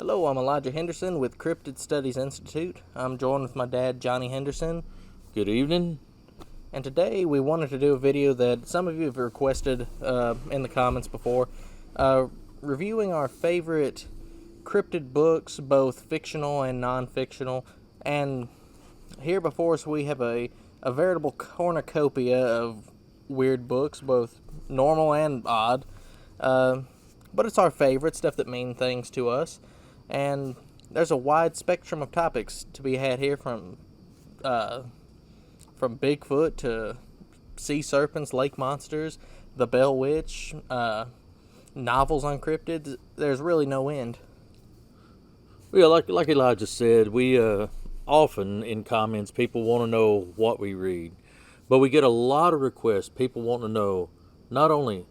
Hello, I'm Elijah Henderson with Cryptid Studies Institute. I'm joined with my dad, Johnny Henderson. Good evening. And today we wanted to do a video that some of you have requested in the comments before, reviewing our favorite cryptid books, both fictional and non-fictional. And here before us we have a veritable cornucopia of weird books, both normal and odd. But it's our favorite, stuff that mean things to us. And there's a wide spectrum of topics to be had here, from Bigfoot to sea serpents, lake monsters, the Bell Witch, novels on cryptids. There's really no end. Yeah, like Elijah said, we often in comments people want to know what we read, but we get a lot of requests. People want to know not only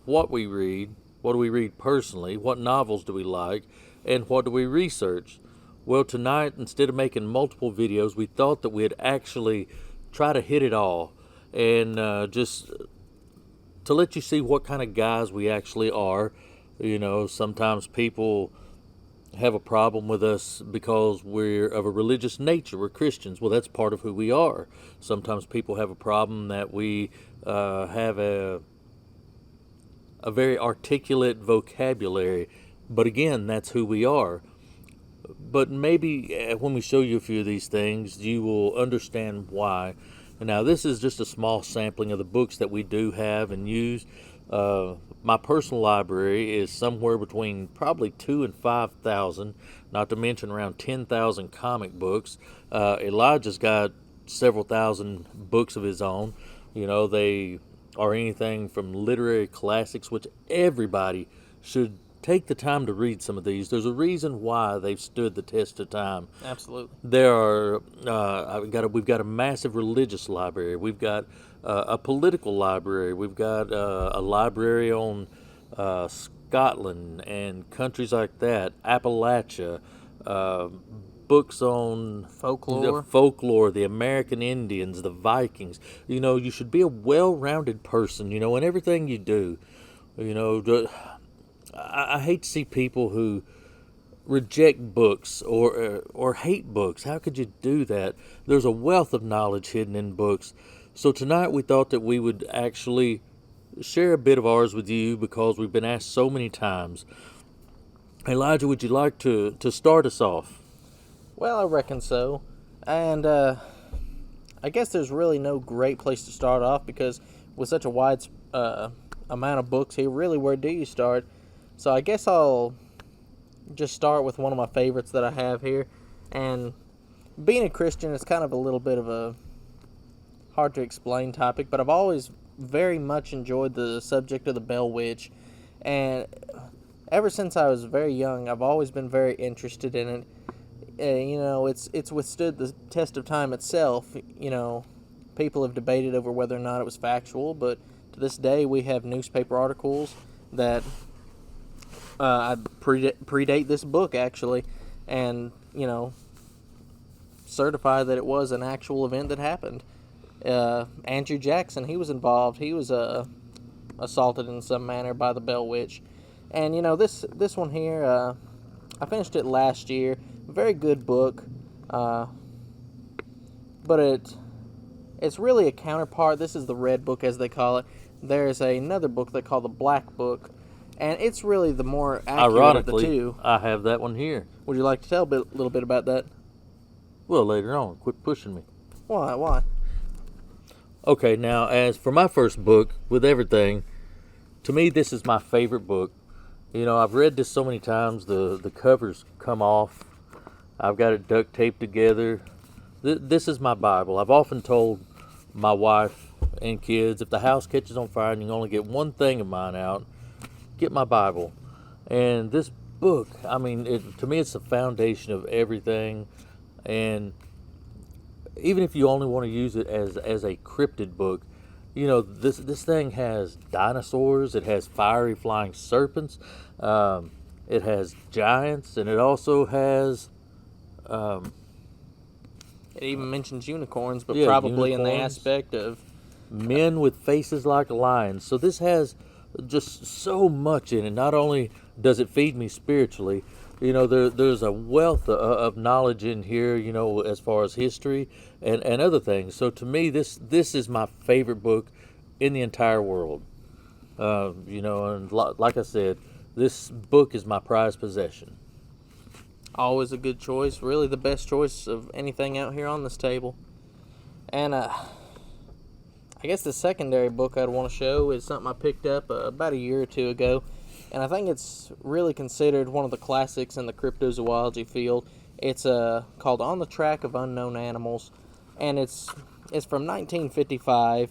what we read, what do we read personally, what novels do we like, and what do we research. Well, tonight, instead of making multiple videos, we thought that we'd actually try to hit it all, and just to let you see what kind of guys we actually are. You know, sometimes people have a problem with us because we're of a religious nature. We're Christians. Well, that's part of who we are. Sometimes people have a problem that we have a very articulate vocabulary, but again, that's who we are. But maybe when we show you a few of these things, you will understand why. And now, this is just a small sampling of the books that we do have and use. My personal library is somewhere between probably 2,000 and 5,000, not to mention around 10,000 comic books. Elijah's got several thousand books of his own. You know, they are anything from literary classics, which everybody should take the time to read some of these. There's a reason why they've stood the test of time. Absolutely. There are we've got a massive religious library. We've got a political library. We've got a library on Scotland and countries like that, Appalachia, books on folklore, the American Indians, the Vikings. You know, you should be a well-rounded person, you know, in everything you do. You know, I hate to see people who reject books or hate books. How could you do that? There's a wealth of knowledge hidden in books. So tonight we thought that we would actually share a bit of ours with you, because we've been asked so many times. Elijah, would you like to start us off? Well, I reckon so. And I guess there's really no great place to start off, because with such a wide amount of books here, really, where do you start? So I guess I'll just start with one of my favorites that I have here. And being a Christian is kind of a little bit of a hard to explain topic, but I've always very much enjoyed the subject of the Bell Witch. And ever since I was very young, I've always been very interested in it. You know, it's withstood the test of time itself. You know, people have debated over whether or not it was factual, but to this day we have newspaper articles that predate this book, actually, and, you know, certify that it was an actual event that happened. Andrew Jackson, he was involved. He was assaulted in some manner by the Bell Witch. And, you know, this one here, I finished it last year. Very good book, but it's really a counterpart. This is the red book, as they call it. There's another book they call the black book, and it's really the more accurate of the two. I have that one here. Would you like to tell a little bit about that? Well, later on. Quit pushing me. Why? Okay, now, as for my first book, with everything, to me, this is my favorite book. You know, I've read this so many times, the covers come off. I've got it duct taped together. This is my Bible. I've often told my wife and kids, if the house catches on fire and you can only get one thing of mine out, get my Bible. And this book, I mean, to me, it's the foundation of everything. And even if you only want to use it as a cryptid book, you know, this thing has dinosaurs, it has fiery flying serpents, it has giants, and it also has it even mentions unicorns, but yeah, probably in the unicorns, aspect of men with faces like lions. So this has just so much in it. Not only does it feed me spiritually, there's a wealth of knowledge in here, as far as history and other things. So to me, this is my favorite book in the entire world. And like I said, this book is my prized possession. Always a good choice. Really the best choice of anything out here on this table. And I guess the secondary book I'd want to show is something I picked up about a year or two ago. And I think it's really considered one of the classics in the cryptozoology field. It's called On the Track of Unknown Animals. And it's from 1955.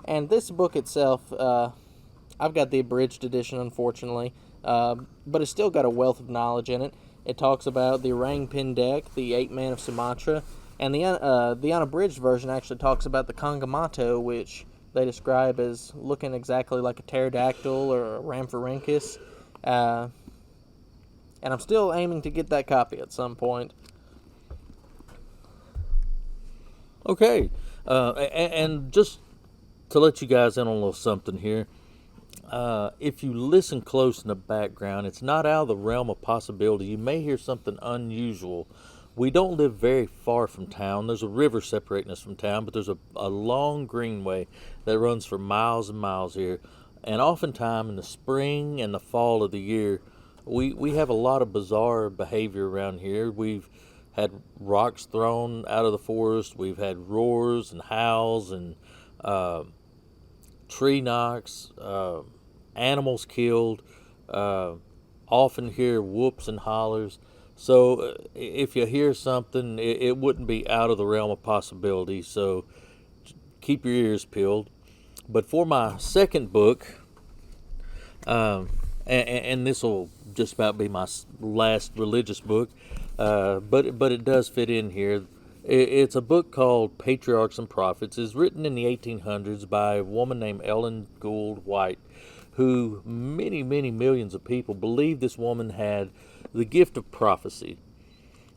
And this book itself, I've got the abridged edition, unfortunately. But it's still got a wealth of knowledge in it. It talks about the orang pendek, the ape man of Sumatra, and the unabridged version actually talks about the Kangamato, which they describe as looking exactly like a pterodactyl or a rhamphorhynchus. And I'm still aiming to get that copy at some point. Okay, and just to let you guys in on a little something here. If you listen close in the background, it's not out of the realm of possibility. You may hear something unusual. We don't live very far from town. There's a river separating us from town, but there's a long greenway that runs for miles and miles here. And oftentimes in the spring and the fall of the year, we have a lot of bizarre behavior around here. We've had rocks thrown out of the forest. We've had roars and howls and tree knocks, animals killed, often hear whoops and hollers. So if you hear something, it wouldn't be out of the realm of possibility. So keep your ears peeled. But for my second book, and this will just about be my last religious book, but it does fit in here. It's a book called Patriarchs and Prophets. It's written in the 1800s by a woman named Ellen Gould White, who many, many millions of people believe this woman had the gift of prophecy.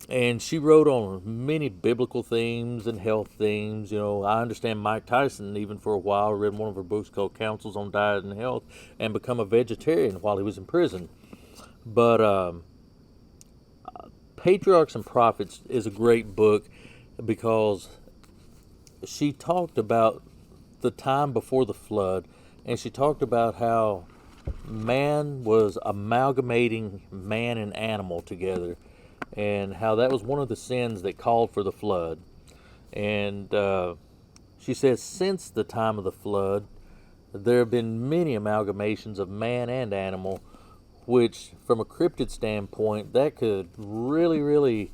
And she wrote on many biblical themes and health themes. I understand Mike Tyson, even for a while, read one of her books called Counsels on Diet and Health and become a vegetarian while he was in prison. But Patriarchs and Prophets is a great book because she talked about the time before the flood, and she talked about how man was amalgamating man and animal together, and how that was one of the sins that called for the flood. And she says since the time of the flood, there have been many amalgamations of man and animal, which from a cryptid standpoint, that could really, really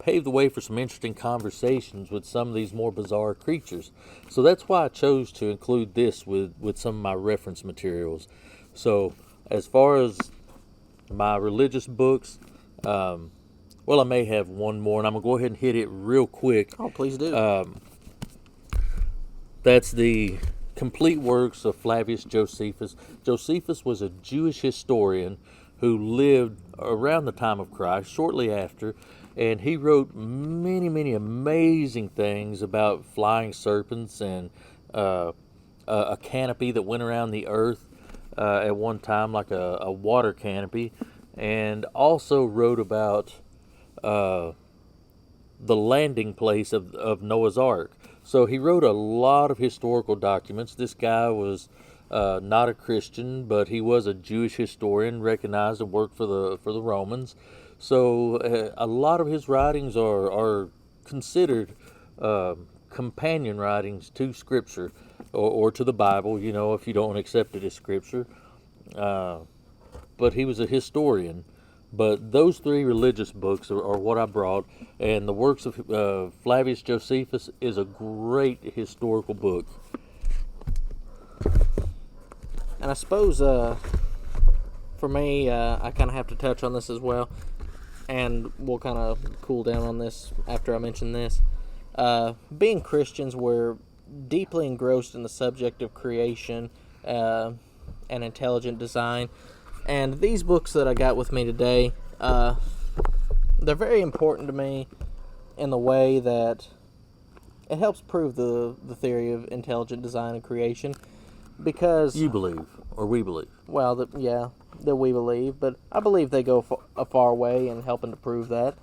pave the way for some interesting conversations with some of these more bizarre creatures. So that's why I chose to include this with some of my reference materials. So as far as my religious books, I may have one more, and I'm going to go ahead and hit it real quick. Oh, please do. That's the complete works of Flavius Josephus. Josephus was a Jewish historian who lived around the time of Christ, shortly after, and he wrote many, many amazing things about flying serpents and a canopy that went around the earth at one time, like a water canopy, and also wrote about the landing place of Noah's Ark. So he wrote a lot of historical documents. This guy was not a Christian, but he was a Jewish historian, recognized and worked for the Romans. So a lot of his writings are considered companion writings to Scripture or to the Bible, if you don't accept it as Scripture. But he was a historian. But those three religious books are what I brought, and the works of Flavius Josephus is a great historical book. And I suppose for me, I kind of have to touch on this as well, and we'll kind of cool down on this after I mention this. Being Christians, we're deeply engrossed in the subject of creation and intelligent design. And these books that I got with me today, they're very important to me in the way that it helps prove the theory of intelligent design and creation. Because you believe, or we believe. Well, yeah, that we believe, but I believe they go a far way in helping to prove that.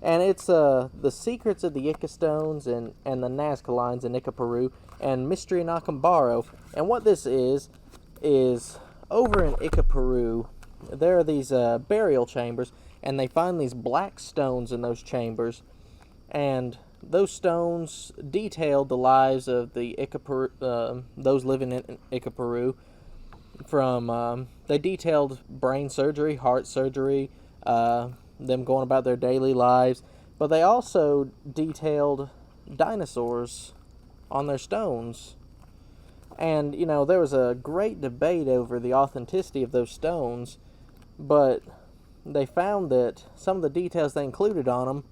And it's The Secrets of the Ica Stones and the Nazca Lines in Ica, Peru, and Mystery in Acambaro. And what this is over in Ica, Peru, there are these burial chambers, and they find these black stones in those chambers, and those stones detailed the lives of the Ica, Peru, those living in Ica, Peru. They detailed brain surgery, heart surgery, them going about their daily lives, but they also detailed dinosaurs on their stones. And, there was a great debate over the authenticity of those stones, but they found that some of the details they included on them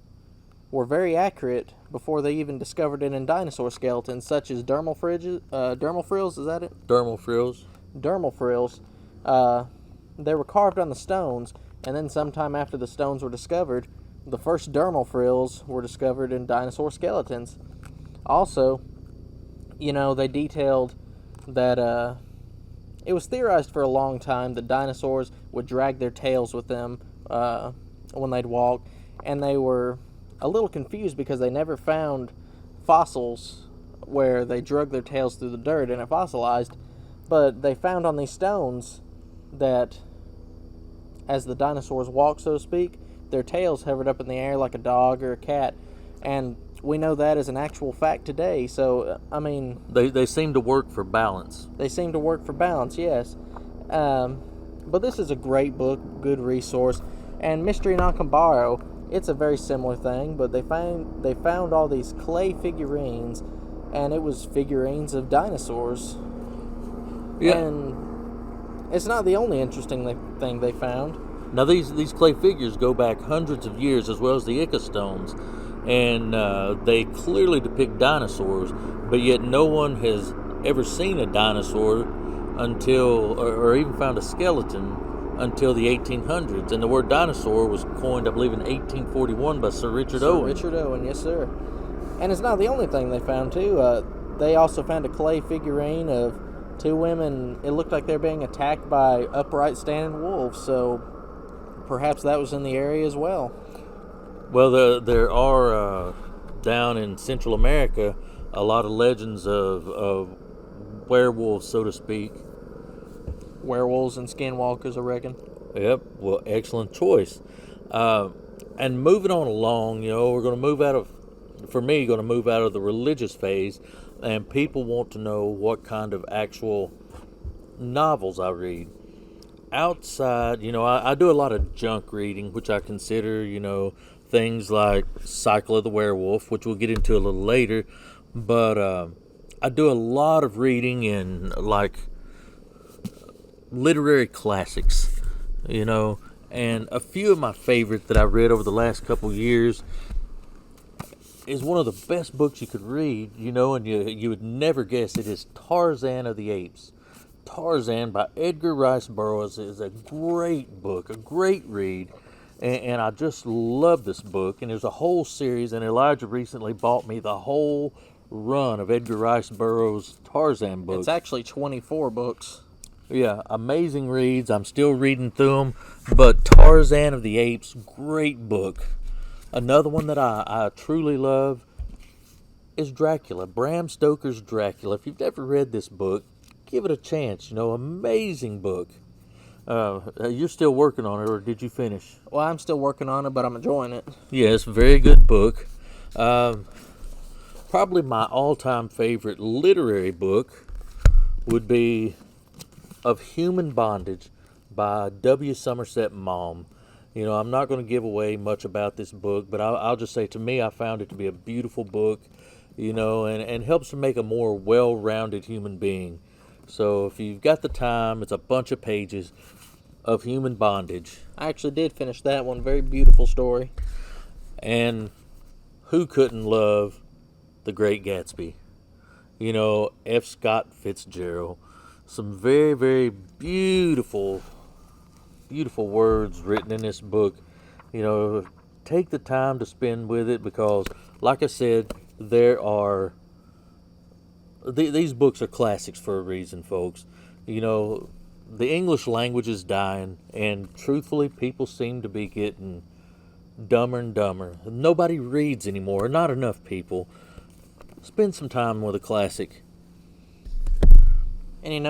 were very accurate before they even discovered it in dinosaur skeletons, such as dermal frills, is that it? Dermal frills. Dermal frills. They were carved on the stones, and then sometime after the stones were discovered, the first dermal frills were discovered in dinosaur skeletons. Also, they detailed that it was theorized for a long time that dinosaurs would drag their tails with them when they'd walk, and they were a little confused because they never found fossils where they drug their tails through the dirt and it fossilized, but they found on these stones that as the dinosaurs walked, so to speak, their tails hovered up in the air like a dog or a cat, and we know that is an actual fact today. So, They seem to work for balance. They seem to work for balance, yes. But this is a great book, good resource. And Mystery in Acambaro, it's a very similar thing, but they found all these clay figurines, and it was figurines of dinosaurs. Yeah. And it's not the only interesting thing they found. Now these clay figures go back hundreds of years, as well as the Ica stones, and they clearly depict dinosaurs, but yet no one has ever seen a dinosaur until, or even found a skeleton until the 1800s. And the word dinosaur was coined, I believe, in 1841 by Sir Richard Owen. Richard Owen, yes, sir. And it's not the only thing they found, too. They also found a clay figurine of two women. It looked like they were being attacked by upright standing wolves, so perhaps that was in the area as well. Well, there are, down in Central America, a lot of legends of werewolves, so to speak. Werewolves and skinwalkers, I reckon. Yep, well, excellent choice. And moving on along, we're going to move out of the religious phase, and people want to know what kind of actual novels I read. Outside, I do a lot of junk reading, which I consider, things like Cycle of the Werewolf, which we'll get into a little later. But I do a lot of reading in, literary classics, and a few of my favorite that I read over the last couple years is one of the best books you could read, and you would never guess it, is Tarzan of the Apes. Tarzan by Edgar Rice Burroughs is a great book, a great read, and I just love this book. And there's a whole series, and Elijah recently bought me the whole run of Edgar Rice Burroughs' Tarzan books. It's actually 24 books. Yeah, amazing reads. I'm still reading through them, but Tarzan of the Apes, great book. Another one that I truly love is Dracula, Bram Stoker's Dracula. If you've never read this book, give it a chance. Amazing book. You're still working on it, or did you finish? Well, I'm still working on it, but I'm enjoying it. Yes, very good book. Probably my all-time favorite literary book would be Of Human Bondage by W. Somerset Maugham. I'm not going to give away much about this book, but I'll just say, to me, I found it to be a beautiful book, and helps to make a more well-rounded human being. So if you've got the time, it's a bunch of pages of Human Bondage. I actually did finish that one. Very beautiful story. And who couldn't love The Great Gatsby? F. Scott Fitzgerald. Some very, very beautiful words written in this book. Take the time to spend with it, because, like I said, these books are classics for a reason, folks. the English language is dying, and truthfully, people seem to be getting dumber and dumber. Nobody reads anymore. Not enough people. Spend some time with a classic. And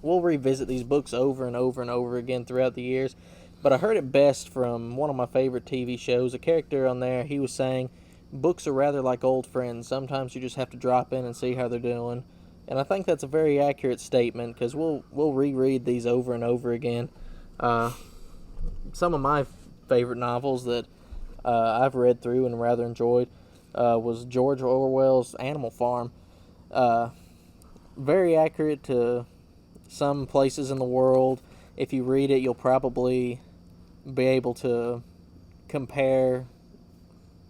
we'll revisit these books over and over and over again throughout the years. But I heard it best from one of my favorite TV shows. A character on there, he was saying, books are rather like old friends. Sometimes you just have to drop in and see how they're doing. And I think that's a very accurate statement, because we'll reread these over and over again. Some of my favorite novels that I've read through and rather enjoyed was George Orwell's Animal Farm. Very accurate to some places in the world. If you read it, you'll probably be able to compare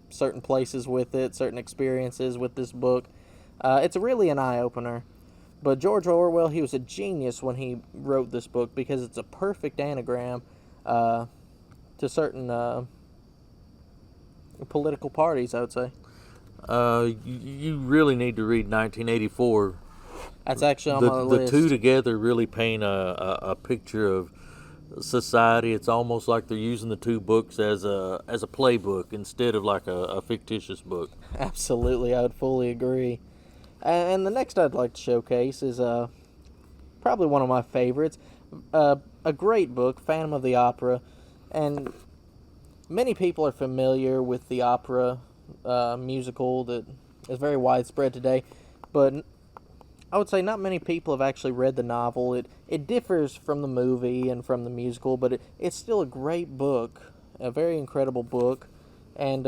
certain places with it, certain experiences with this book. It's really an eye-opener. But George Orwell, he was a genius when he wrote this book, because it's a perfect anagram to certain political parties, I would say. You really need to read 1984. That's actually on my list. The two together really paint a picture of society. It's almost like they're using the two books as a playbook instead of like a fictitious book. Absolutely, I would fully agree. And the next I'd like to showcase is probably one of my favorites. A great book, Phantom of the Opera. And many people are familiar with the opera musical that is very widespread today. But I would say not many people have actually read the novel. It differs from the movie and from the musical, but it's still a great book, a very incredible book. And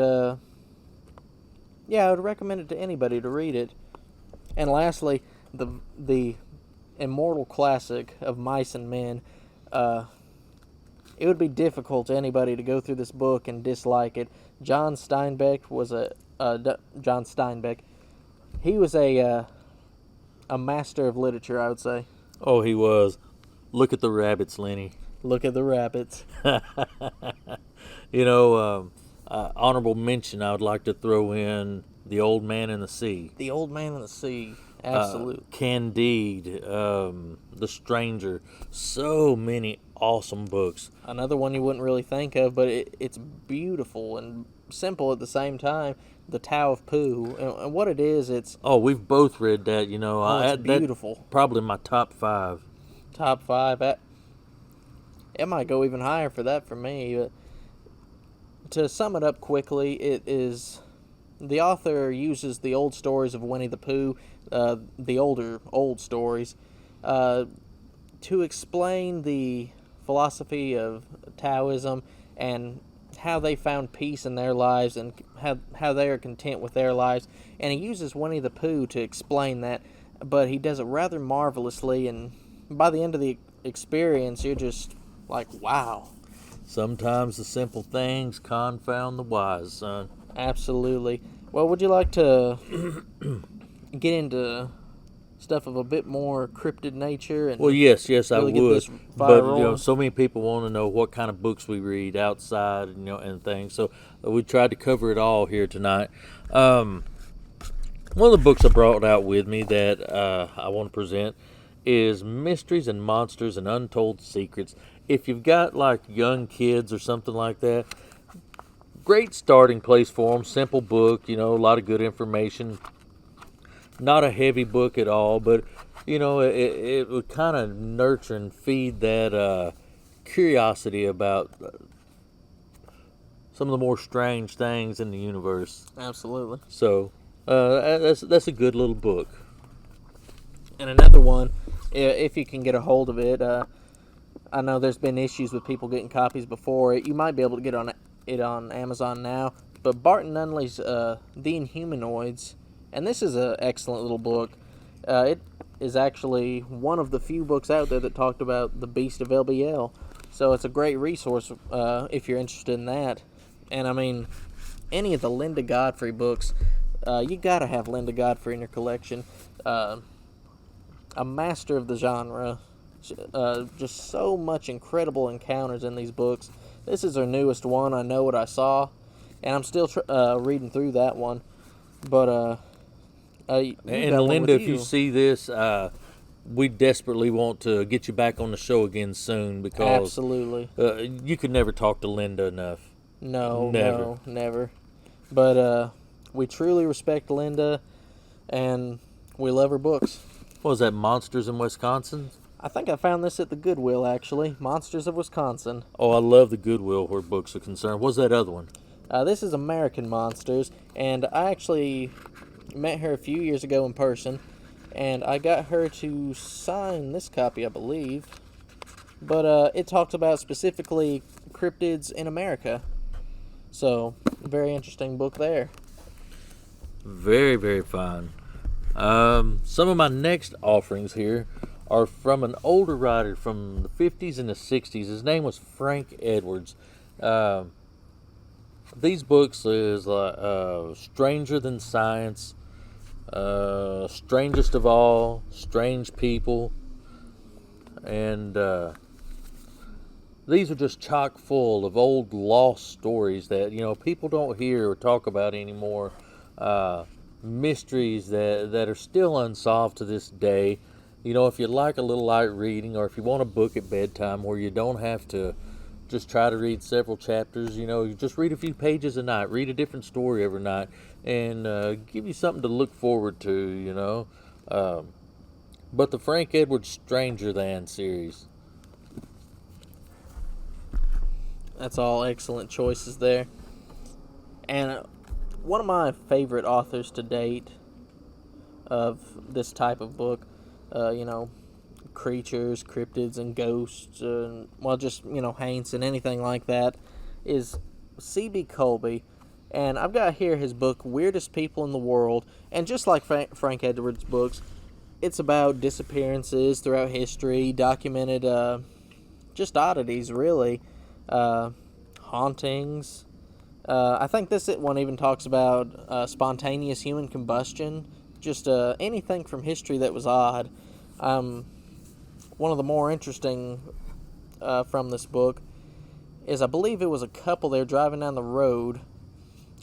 yeah, I would recommend it to anybody to read it. And lastly, the immortal classic of Mice and Men. It would be difficult to anybody to go through this book and dislike it. John Steinbeck was John Steinbeck. He was a master of literature, I would say. Oh, he was. Look at the rabbits, Lenny. Look at the rabbits. Honorable mention, I would like to throw in The Old Man in the Sea. The Old Man in the Sea. Absolutely. Candide, The Stranger. So many awesome books. Another one you wouldn't really think of, but it's beautiful and simple at the same time. The Tao of Pooh. And what it is, it's... Oh, we've both read that, it's beautiful. Probably my top 5. Top 5. It might go even higher for that for me. But to sum it up quickly, it is... The author uses the old stories of Winnie the Pooh, the old stories, to explain the philosophy of Taoism and how they found peace in their lives and how they are content with their lives. And he uses Winnie the Pooh to explain that, but he does it rather marvelously, and by the end of the experience, you're just like, wow. Sometimes the simple things confound the wise, son. Absolutely. Well, would you like to get into stuff of a bit more cryptid nature? And well, yes, I really would. But so many people want to know what kind of books we read outside, and things. So we tried to cover it all here tonight. One of the books I brought out with me that I want to present is Mysteries and Monsters and Untold Secrets. If you've got like young kids or something like that, great starting place for them. Simple book, a lot of good information. Not a heavy book at all, but it would kind of nurture and feed that curiosity about some of the more strange things in the universe. Absolutely. So that's a good little book. And another one, if you can get a hold of it, I know there's been issues with people getting copies before. You might be able to get it on Amazon now. But Barton Nunley's The Inhumanoids, and this is an excellent little book. It is actually one of the few books out there that talked about the Beast of LBL. So it's a great resource if you're interested in that. And I mean, any of the Linda Godfrey books, you gotta have Linda Godfrey in your collection. A master of the genre. Just so much incredible encounters in these books. This is her newest one, I Know What I Saw, and I'm still reading through that one. But and Linda, if you see this, we desperately want to get you back on the show again soon because Absolutely. you could never talk to Linda enough. No, Never. no, never. But we truly respect Linda, and we love her books. What was that, Monsters in Wisconsin? I think I found this at the Goodwill, actually. Monsters of Wisconsin. Oh, I love the Goodwill where books are concerned. What's that other one? This is American Monsters, and I actually met her a few years ago in person, and I got her to sign this copy, I believe. But it talks about specifically cryptids in America. So, very interesting book there. Very, very fine. Some of my next offerings here are from an older writer from the 50s and the 60s. His name was Frank Edwards. These books is like Stranger Than Science, Strangest of All, Strange People, and these are just chock full of old lost stories that people don't hear or talk about anymore. Mysteries that are still unsolved to this day. If you like a little light reading, or if you want a book at bedtime where you don't have to just try to read several chapters, you just read a few pages a night, read a different story every night, and give you something to look forward to, But the Frank Edwards Stranger Than series. That's all excellent choices there. And one of my favorite authors to date of this type of book, creatures, cryptids, and ghosts, and just haints and anything like that, is C.B. Colby. And I've got here his book Weirdest People in the World, and just like Frank Edwards' books, it's about disappearances throughout history, documented just oddities, really, hauntings. I think this one even talks about spontaneous human combustion, just anything from history that was odd. One of the more interesting from this book is I believe it was a couple. They were driving down the road,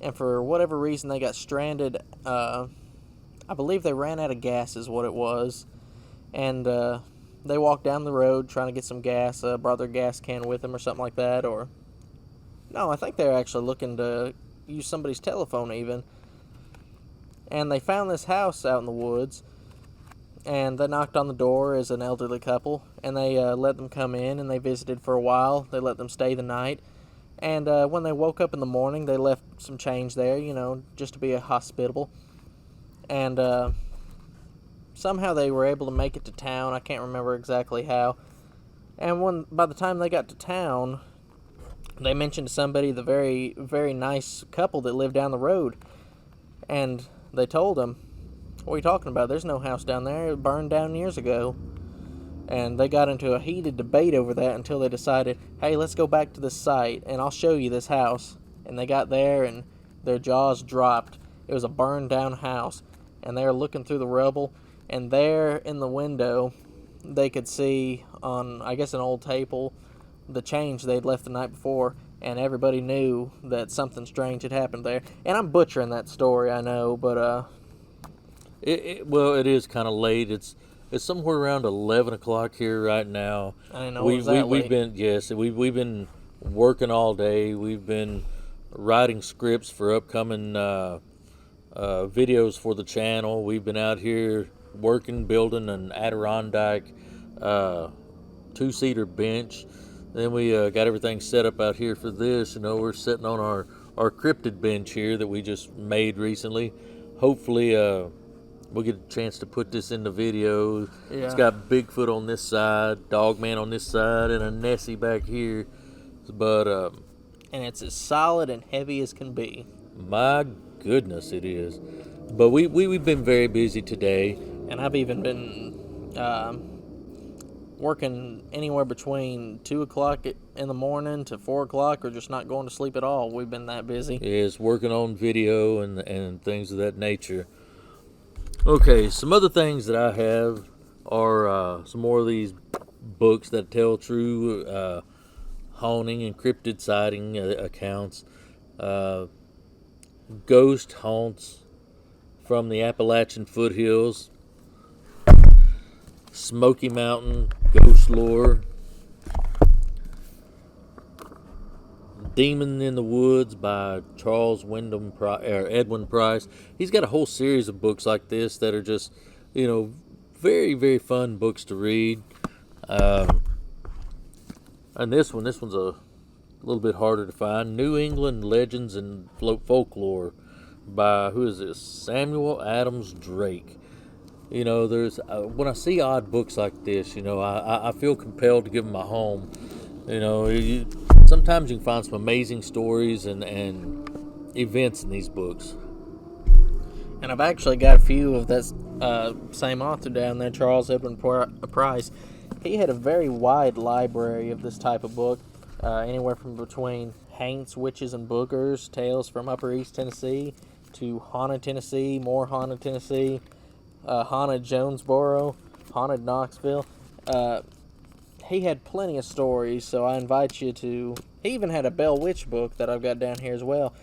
and for whatever reason they got stranded. I believe they ran out of gas is what it was, and they walked down the road trying to get some gas, brought their gas can with them or something like that, or no, I think they were actually looking to use somebody's telephone even. And they found this house out in the woods, and they knocked on the door as an elderly couple, and they let them come in, and they visited for a while. They let them stay the night, and when they woke up in the morning, they left some change there, just to be hospitable. And somehow they were able to make it to town. I can't remember exactly how. And by the time they got to town, they mentioned to somebody the very, very nice couple that lived down the road. And they told them, "What are you talking about? There's no house down there. It burned down years ago." And they got into a heated debate over that until they decided, "Hey, let's go back to this site and I'll show you this house." And they got there and their jaws dropped. It was a burned down house. And they were looking through the rubble, and there in the window they could see on, I guess, an old table the change they'd left the night before, and everybody knew that something strange had happened there. And I'm butchering that story, I know, but it is kind of late. It's somewhere around 11 o'clock here right now. I didn't know it was that late. We've been working all day. We've been writing scripts for upcoming videos for the channel. We've been out here working, building an Adirondack two-seater bench. Then we got everything set up out here for this. We're sitting on our cryptid bench here that we just made recently. Hopefully we'll get a chance to put this in the video. Yeah. It's got Bigfoot on this side, Dogman on this side, and a Nessie back here. But and it's as solid and heavy as can be. My goodness, it is. But we've been very busy today. And I've even been working anywhere between 2 o'clock in the morning to 4 o'clock, or just not going to sleep at all. We've been that busy. Yes, working on video and things of that nature. Okay, some other things that I have are some more of these books that tell true haunting and cryptid sighting accounts. Ghost haunts from the Appalachian foothills. Smoky Mountain Ghost Lore, Demon in the Woods by Edwin Price. He's got a whole series of books like this that are just, very, very fun books to read. And this one's a little bit harder to find. New England Legends and Folklore by, who is this? Samuel Adams Drake. There's when I see odd books like this, I feel compelled to give them a home. Sometimes you can find some amazing stories and events in these books. And I've actually got a few of that same author down there, Charles Edwin Price. He had a very wide library of this type of book, anywhere from between haints, witches, and boogers, tales from Upper East Tennessee, to haunted Tennessee, more haunted Tennessee, haunted Jonesboro, haunted Knoxville. He had plenty of stories, so I invite you to... He even had a Bell Witch book that I've got down here as well.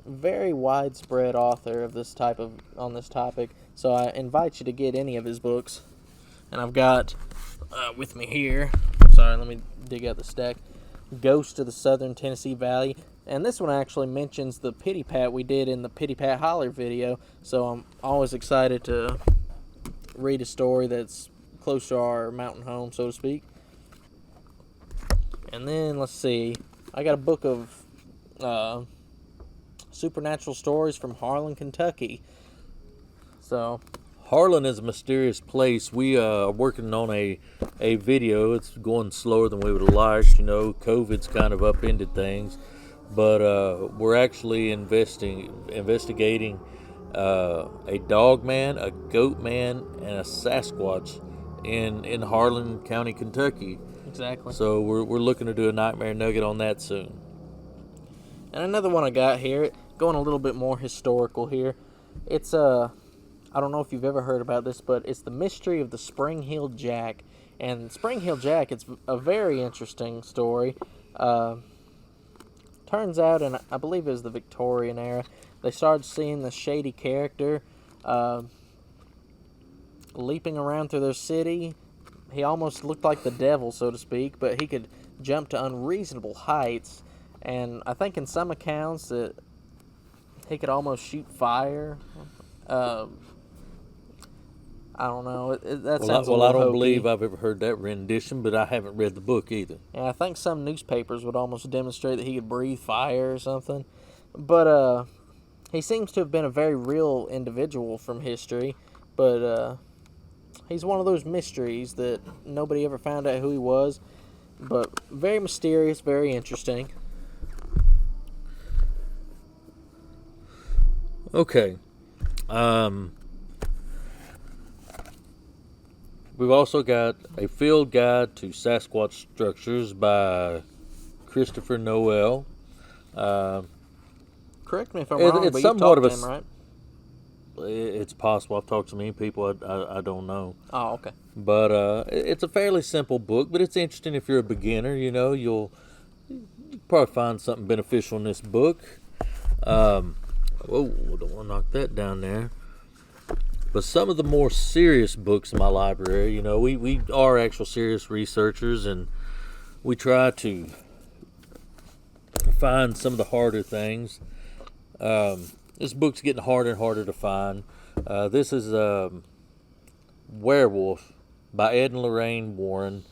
Very widespread author of this on this topic, so I invite you to get any of his books. And I've got with me here, sorry, let me dig out the stack, Ghost of the Southern Tennessee Valley. And this one actually mentions the Pity Pat we did in the Pity Pat Holler video, so I'm always excited to read a story that's close to our mountain home, so to speak. And then, let's see, I got a book of supernatural stories from Harlan, Kentucky. So, Harlan is a mysterious place. We are working on a video. It's going slower than we would have liked. COVID's kind of upended things. But we're actually investigating a Dogman, a Goatman, and a Sasquatch in Harlan County, Kentucky. Exactly. So we're looking to do a Nightmare Nugget on that soon. And another one I got here, going a little bit more historical here. It's I don't know if you've ever heard about this, but it's the mystery of the Spring Hill Jack. And Spring Hill Jack, it's a very interesting story. Turns out, and I believe it was the Victorian era, they started seeing the shady character leaping around through their city. He almost looked like the devil, so to speak, but he could jump to unreasonable heights. And I think in some accounts that he could almost shoot fire. I don't know. That sounds a little I don't hokey. believe I've ever heard that rendition, but I haven't read the book either. Yeah, I think some newspapers would almost demonstrate that he could breathe fire or something. But he seems to have been a very real individual from history. But he's one of those mysteries that nobody ever found out who he was. But very mysterious, very interesting. Okay. We've also got a field guide to Sasquatch structures by Christopher Noel. Correct me if I'm wrong, it's but you've somewhat talked of to him, right? It's possible. I've talked to many people. I don't know. Oh, okay. But it's a fairly simple book, but it's interesting if you're a beginner. You'll probably find something beneficial in this book. Whoa, don't want to knock that down there. But some of the more serious books in my library, we are actual serious researchers, and we try to find some of the harder things. This book's getting harder and harder to find. This is Werewolf by Ed and Lorraine Warren.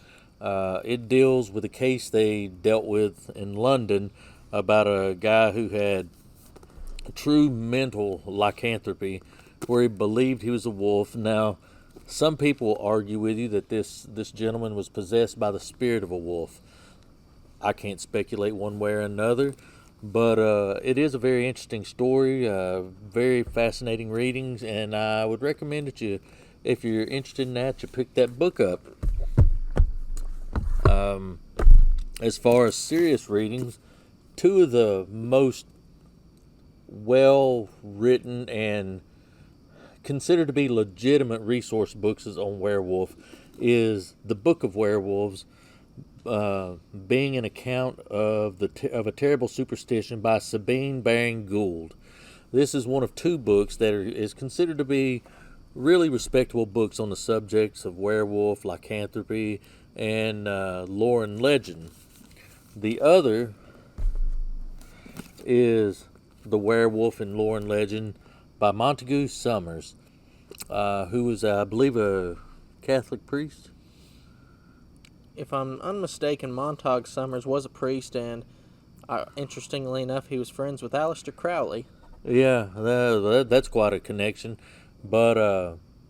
It deals with a case they dealt with in London about a guy who had true mental lycanthropy, where he believed he was a wolf. Now, some people argue with you that this gentleman was possessed by the spirit of a wolf. I can't speculate one way or another, but it is a very interesting story, very fascinating readings, and I would recommend that you, if you're interested in that, you pick that book up. As far as serious readings, two of the most well-written and considered to be legitimate resource books on werewolf is the Book of Werewolves, being an account of a terrible superstition by Sabine Baring Gould. This is one of two books that is considered to be really respectable books on the subjects of werewolf, lycanthropy, and lore and legend. The other is The Werewolf in Lore and Legend by Montague Summers, who was, I believe, a Catholic priest. If I'm unmistaken, Montague Summers was a priest, and interestingly enough, he was friends with Aleister Crowley. Yeah, that's quite a connection. But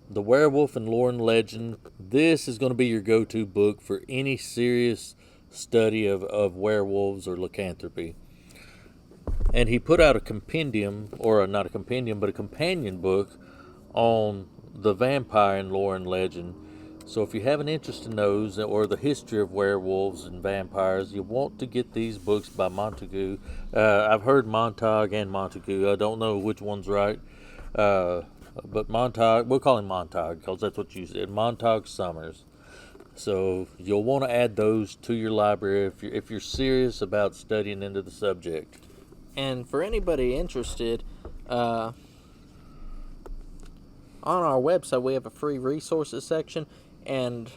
The Werewolf in Lore and Legend, this is going to be your go-to book for any serious study of werewolves or lycanthropy. And he put out a compendium, or not a compendium, but a companion book on the vampire in lore and legend. So if you have an interest in those or the history of werewolves and vampires, you want to get these books by Montague. I've heard Montague and Montague. I don't know which one's right. But Montague, we'll call him Montague because that's what you said, Montague Summers. So you'll want to add those to your library if you're serious about studying into the subject. And for anybody interested, on our website we have a free resources section, and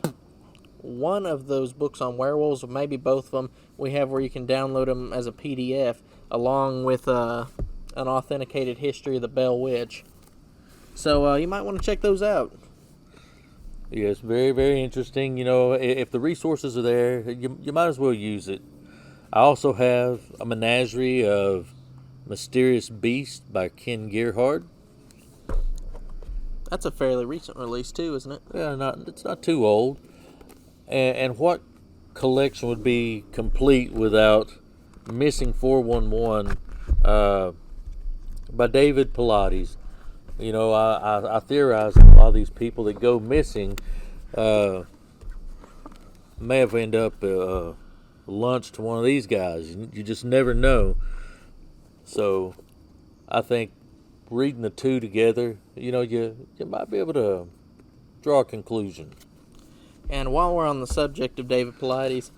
one of those books on werewolves, or maybe both of them, we have where you can download them as a PDF along with an authenticated history of the Bell Witch. So you might want to check those out. Yes, very, very interesting. You know, if the resources are there, you might as well use it. I also have a menagerie of Mysterious Beasts by Ken Gerhard. That's a fairly recent release too, isn't it? Yeah, it's not too old. And what collection would be complete without Missing 411 by David Pilates? You know, I theorize that a lot of these people that go missing may have ended up lunch to one of these guys. You just never know. So I think reading the two together, you know, you might be able to draw a conclusion. And while we're on the subject of David Pilates,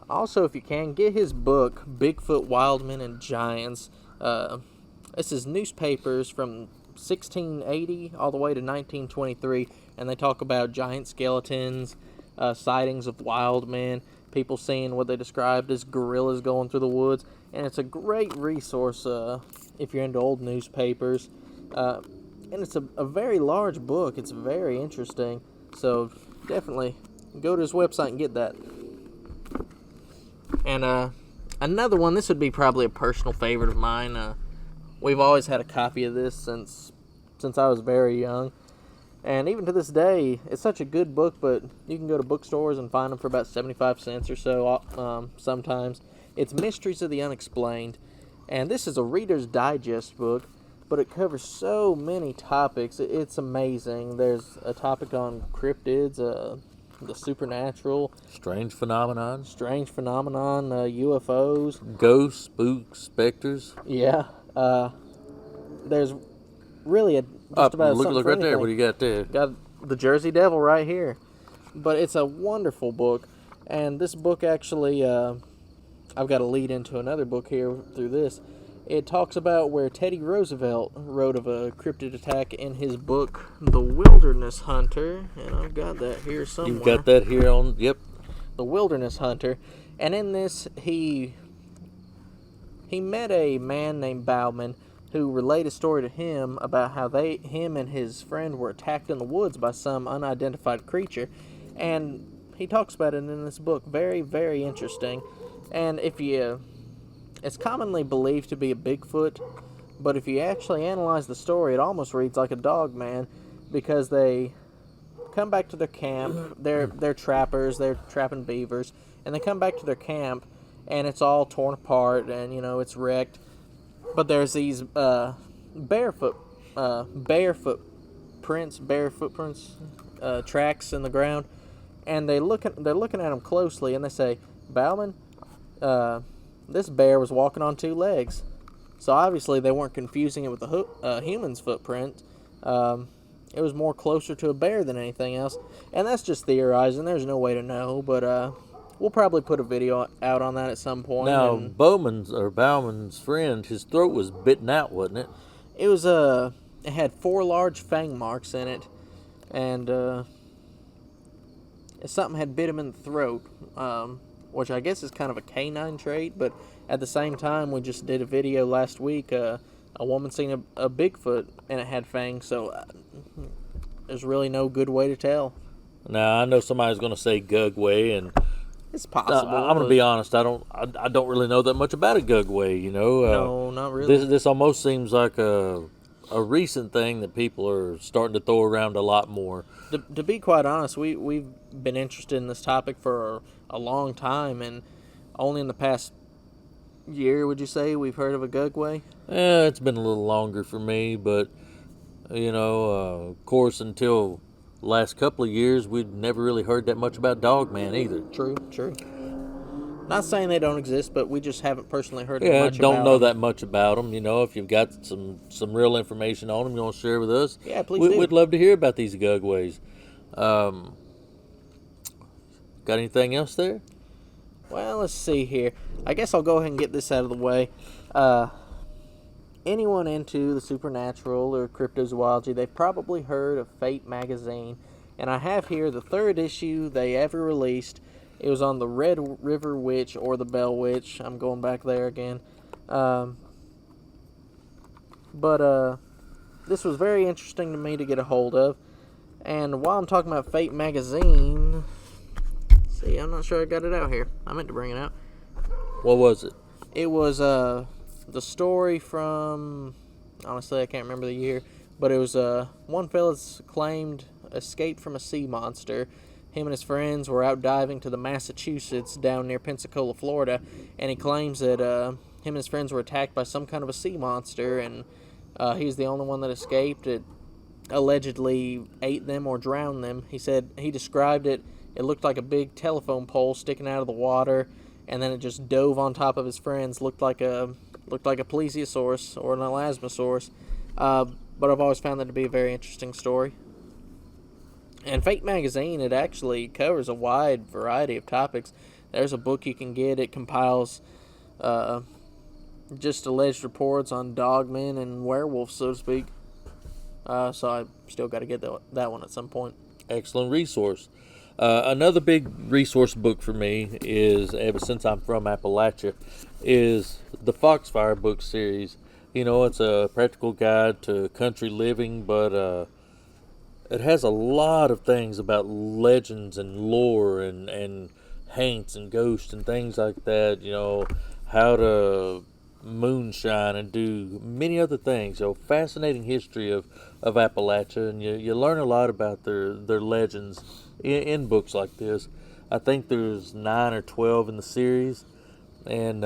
also, if you can, get his book, Bigfoot, Wildmen, and Giants. This is newspapers from 1680 all the way to 1923, and they talk about giant skeletons, sightings of wild men, people seeing what they described as gorillas going through the woods, and it's a great resource if you're into old newspapers. And it's a very large book. It's very interesting, so definitely go to his website and get that. And another one, this would be probably a personal favorite of mine. We've always had a copy of this since I was very young. And even to this day, it's such a good book, but you can go to bookstores and find them for about 75 cents or so sometimes. It's Mysteries of the Unexplained. And this is a Reader's Digest book, but it covers so many topics. It's amazing. There's a topic on cryptids, the supernatural. Strange phenomenon. UFOs. Ghosts, spooks, specters. Yeah. There's really just about look something for right there. anything. What do you got there? Got the Jersey Devil right here. But it's a wonderful book. And this book actually, I've got to lead into another book here through this. It talks about where Teddy Roosevelt wrote of a cryptid attack in his book, The Wilderness Hunter. And I've got that here somewhere. You've got that here on, yep. The Wilderness Hunter. And in this, he met a man named Bauman who relayed a story to him about how him and his friend were attacked in the woods by some unidentified creature. And he talks about it in this book. Very, very interesting. And it's commonly believed to be a Bigfoot, but if you actually analyze the story, it almost reads like a Dogman, because they come back to their camp. They're trappers. They're trapping beavers, and they come back to their camp, and it's all torn apart, and it's wrecked. But there's these bear footprints, tracks in the ground, and they're looking at them closely, and they say, Bauman, this bear was walking on two legs. So obviously they weren't confusing it with a human's footprint. It was more closer to a bear than anything else. And that's just theorizing. There's no way to know. But we'll probably put a video out on that at some point. Now, Bauman's friend, his throat was bitten out, wasn't it? It was it had 4 large fang marks in it. and something had bit him in the throat, which I guess is kind of a canine trait, but at the same time, we just did a video last week, a woman seen a Bigfoot, and it had fangs, so there's really no good way to tell. Now, I know somebody's going to say Gugway, and It's possible. I'm going to be honest. I don't really know that much about a Gugway. No, not really. This almost seems like a recent thing that people are starting to throw around a lot more. To be quite honest, we've been interested in this topic for a long time, and only in the past year, would you say, we've heard of a Gugway? It's been a little longer for me, but of course, until last couple of years, we'd never really heard that much about Dogman either. True. Not saying they don't exist, but we just haven't personally heard much about them. Don't know that much about them. If you've got some real information on them you want to share with us, yeah, please do. We'd love to hear about these Gugways. Got anything else there? Well, let's see here. I guess I'll go ahead and get this out of the way. Anyone into the supernatural or cryptozoology, they've probably heard of Fate magazine. And I have here the 3rd issue they ever released. It was on the Red River Witch or the Bell Witch. I'm going back there again. But this was very interesting to me to get a hold of. And while I'm talking about Fate magazine, see, I'm not sure I got it out here. I meant to bring it out. What was it? It was the story from, honestly, I can't remember the year, but it was one fella's claimed escape from a sea monster. Him and his friends were out diving to the Massachusetts down near Pensacola, Florida, and he claims that him and his friends were attacked by some kind of a sea monster, and he's the only one that escaped. It allegedly ate them or drowned them. He said he described it. It looked like a big telephone pole sticking out of the water, and then it just dove on top of his friends. Looked like a plesiosaurus or an elasmosaurus. But I've always found that to be a very interesting story. And Fate magazine, it actually covers a wide variety of topics. There's a book you can get. It compiles just alleged reports on dogmen and werewolves, so to speak. So I still got to get that one at some point. Excellent resource. Another big resource book for me is, ever since I'm from Appalachia, is the Foxfire book series. It's a practical guide to country living, but it has a lot of things about legends and lore and haints and ghosts and things like that. How to moonshine and do many other things. Fascinating history of Appalachia, and you learn a lot about their legends in books like this. I think there's 9 or 12 in the series, and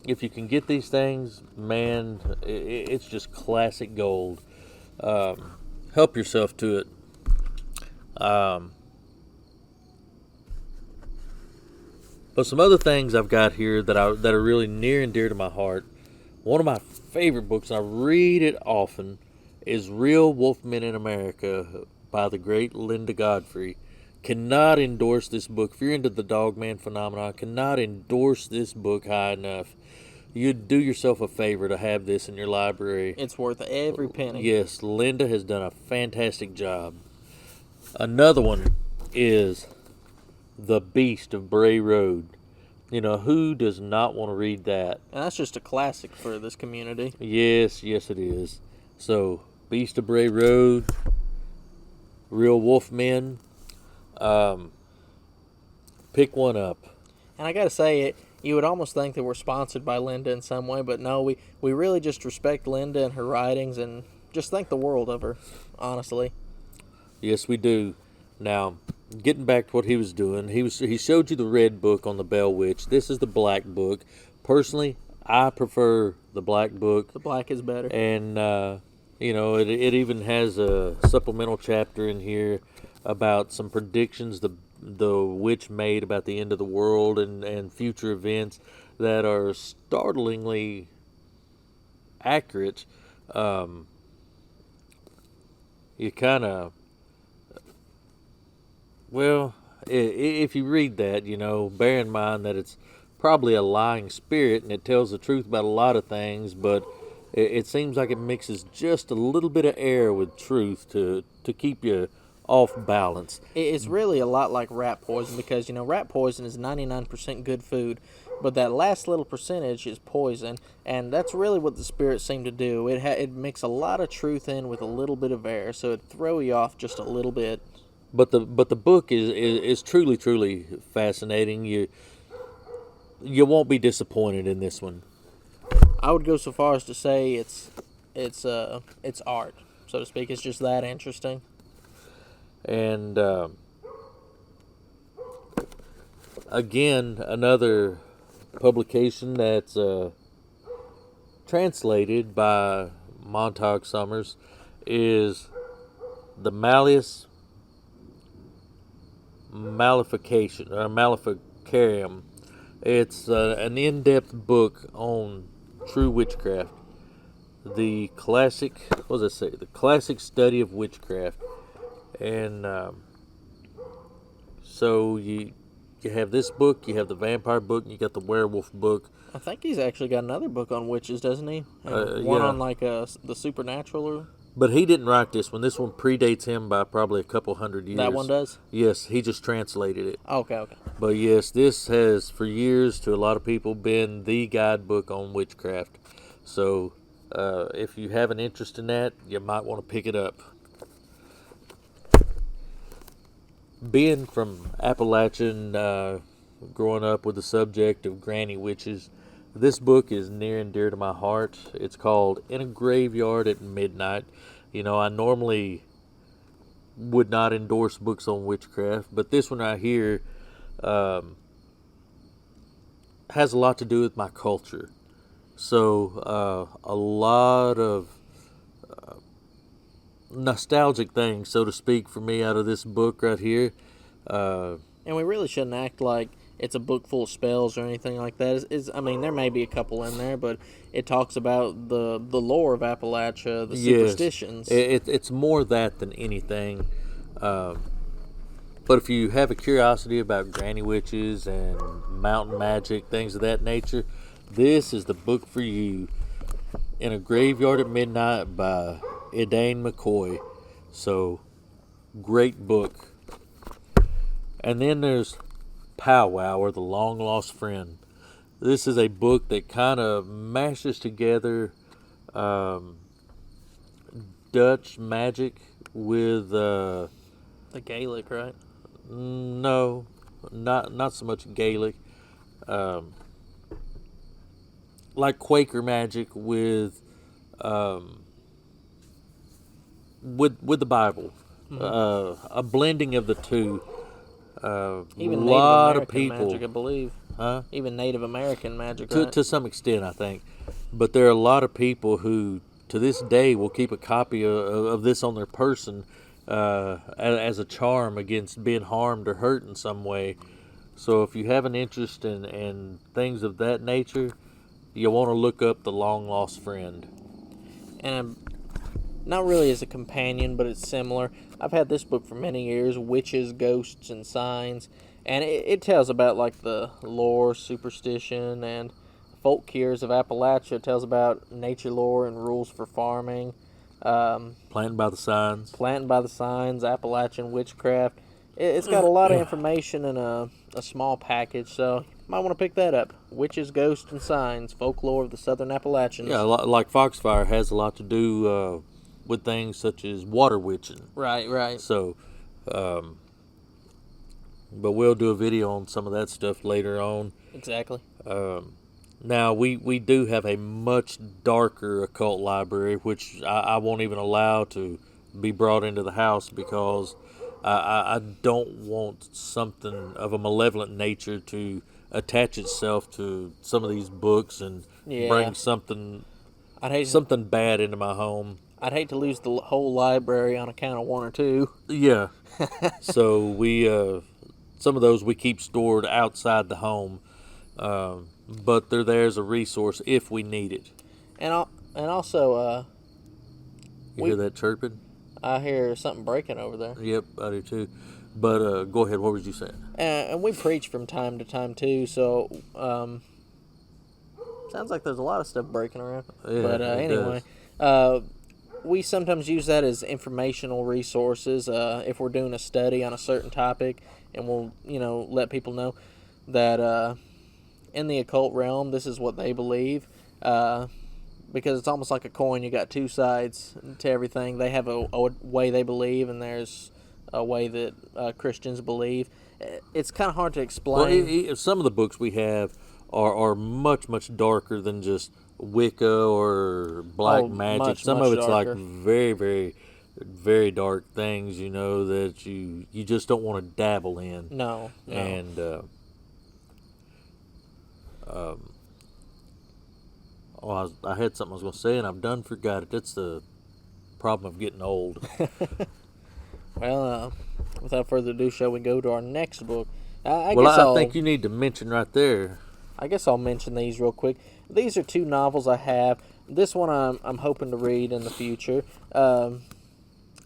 if you can get these things, man, it's just classic gold. Help yourself to it. But some other things I've got here that are really near and dear to my heart. One of my favorite books, and I read it often, is Real Wolfmen in America by the great Linda Godfrey. Cannot endorse this book. If you're into the Dogman phenomenon, cannot endorse this book high enough. You'd do yourself a favor to have this in your library. It's worth every penny. Yes, Linda has done a fantastic job. Another one is The Beast of Bray Road. Who does not want to read that? And that's just a classic for this community. Yes, it is. So, Beast of Bray Road, Real Wolfmen, pick one up. And I gotta say, you would almost think that we're sponsored by Linda in some way, but no, we really just respect Linda and her writings and just think the world of her, honestly. Yes, we do. Now, getting back to what he was doing, he showed you the red book on the Bell Witch. This is the black book. Personally, I prefer the black book. The black is better. And, it even has a supplemental chapter in here about some predictions the witch made about the end of the world and future events that are startlingly accurate. You kind of, well, if you read that, bear in mind that it's probably a lying spirit and it tells the truth about a lot of things, but it seems like it mixes just a little bit of air with truth to keep you off balance. It's really a lot like rat poison because, rat poison is 99% good food, but that last little percentage is poison, and that's really what the spirits seem to do. It mix a lot of truth in with a little bit of air, so it throw you off just a little bit. But the book is truly fascinating. You won't be disappointed in this one. I would go so far as to say it's art, so to speak. It's just that interesting. And again, another publication that's translated by Montague Summers is the Malleus Maleficarium. It's an in-depth book on true witchcraft. The classic, what does it say? The classic study of witchcraft. And so you have this book, you have the vampire book, and you got the werewolf book. I think he's actually got another book on witches, doesn't he? One on like the supernatural. Or... But he didn't write this one. This one predates him by probably a couple hundred years. That one does? Yes, he just translated it. Okay. But yes, this has for years to a lot of people been the guidebook on witchcraft. So if you have an interest in that, you might want to pick it up. Being from Appalachian, growing up with the subject of granny witches, this book is near and dear to my heart. It's called In a Graveyard at Midnight. I normally would not endorse books on witchcraft, but this one right here has a lot to do with my culture. So a lot of nostalgic things, so to speak, for me out of this book right here. And we really shouldn't act like it's a book full of spells or anything like that. I mean, there may be a couple in there, but it talks about the lore of Appalachia, the superstitions. It's more that than anything. But if you have a curiosity about granny witches and mountain magic, things of that nature, this is the book for you. In a Graveyard at Midnight by Edane McCoy. So, great book. And then there's Powwow, or The Long Lost Friend. This is a book that kind of mashes together Dutch magic with the Gaelic, right? No, not so much Gaelic. Like Quaker magic with the Bible. Mm-hmm. A blending of the two. Even a lot Native of people, magic, I believe. Huh? Even Native American magic, right? To some extent, I think. But there are a lot of people who, to this day, will keep a copy of this on their person as a charm against being harmed or hurt in some way. So if you have an interest in things of that nature, you want to look up The Long Lost Friend. And not really as a companion, but it's similar. I've had this book for many years, Witches, Ghosts, and Signs, and it tells about like the lore, superstition, and folk cures of Appalachia. It tells about nature lore and rules for farming. Planted by the Signs, Appalachian witchcraft. It's got a lot of information in a small package, so you might want to pick that up. Witches, Ghosts, and Signs, Folklore of the Southern Appalachians. Yeah, like Foxfire has a lot to do with things such as water witching. Right. So, but we'll do a video on some of that stuff later on. Exactly. Now, we do have a much darker occult library, which I won't even allow to be brought into the house because I don't want something of a malevolent nature to attach itself to some of these books and bring something bad into my home. I'd hate to lose the whole library on account of one or two. Yeah. So we some of those we keep stored outside the home, but they're there as a resource if we need it. And also, you hear that chirping? I hear something breaking over there. Yep, I do too. But go ahead. What were you saying? And we preach from time to time too. So sounds like there's a lot of stuff breaking around. Yeah, but anyway. we sometimes use that as informational resources if we're doing a study on a certain topic, and we'll, let people know that in the occult realm, this is what they believe. Because it's almost like a coin. You got two sides to everything. They have a way they believe, and there's a way that Christians believe. It's kind of hard to explain. Well, some of the books we have are much, much darker than just Wicca or black magic. Much, Some much of it's darker. like very, very, very dark things, that you just don't want to dabble in. No. And I had something I was going to say, and I've done forgot it. That's the problem of getting old. Well, without further ado, shall we go to our next book? I think you need to mention right there. I guess I'll mention these real quick. These are two novels I have. This one I'm hoping to read in the future.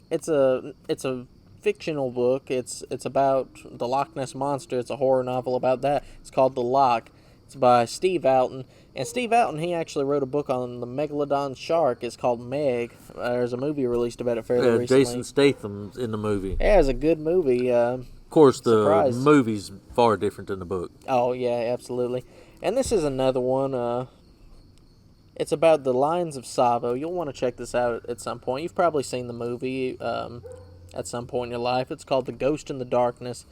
It's a fictional book. It's about the Loch Ness Monster. It's a horror novel about that. It's called The Loch. It's by Steve Alton. And Steve Alton, he actually wrote a book on the megalodon shark. It's called Meg. There's a movie released about it fairly recently. Jason Statham's in the movie. Yeah, it's a good movie. Of course, the surprised. movie's far different than the book. Oh, yeah, absolutely. And this is another one. It's about the Lions of Tsavo. You'll want to check this out at some point. You've probably seen the movie at some point in your life. It's called The Ghost in the Darkness.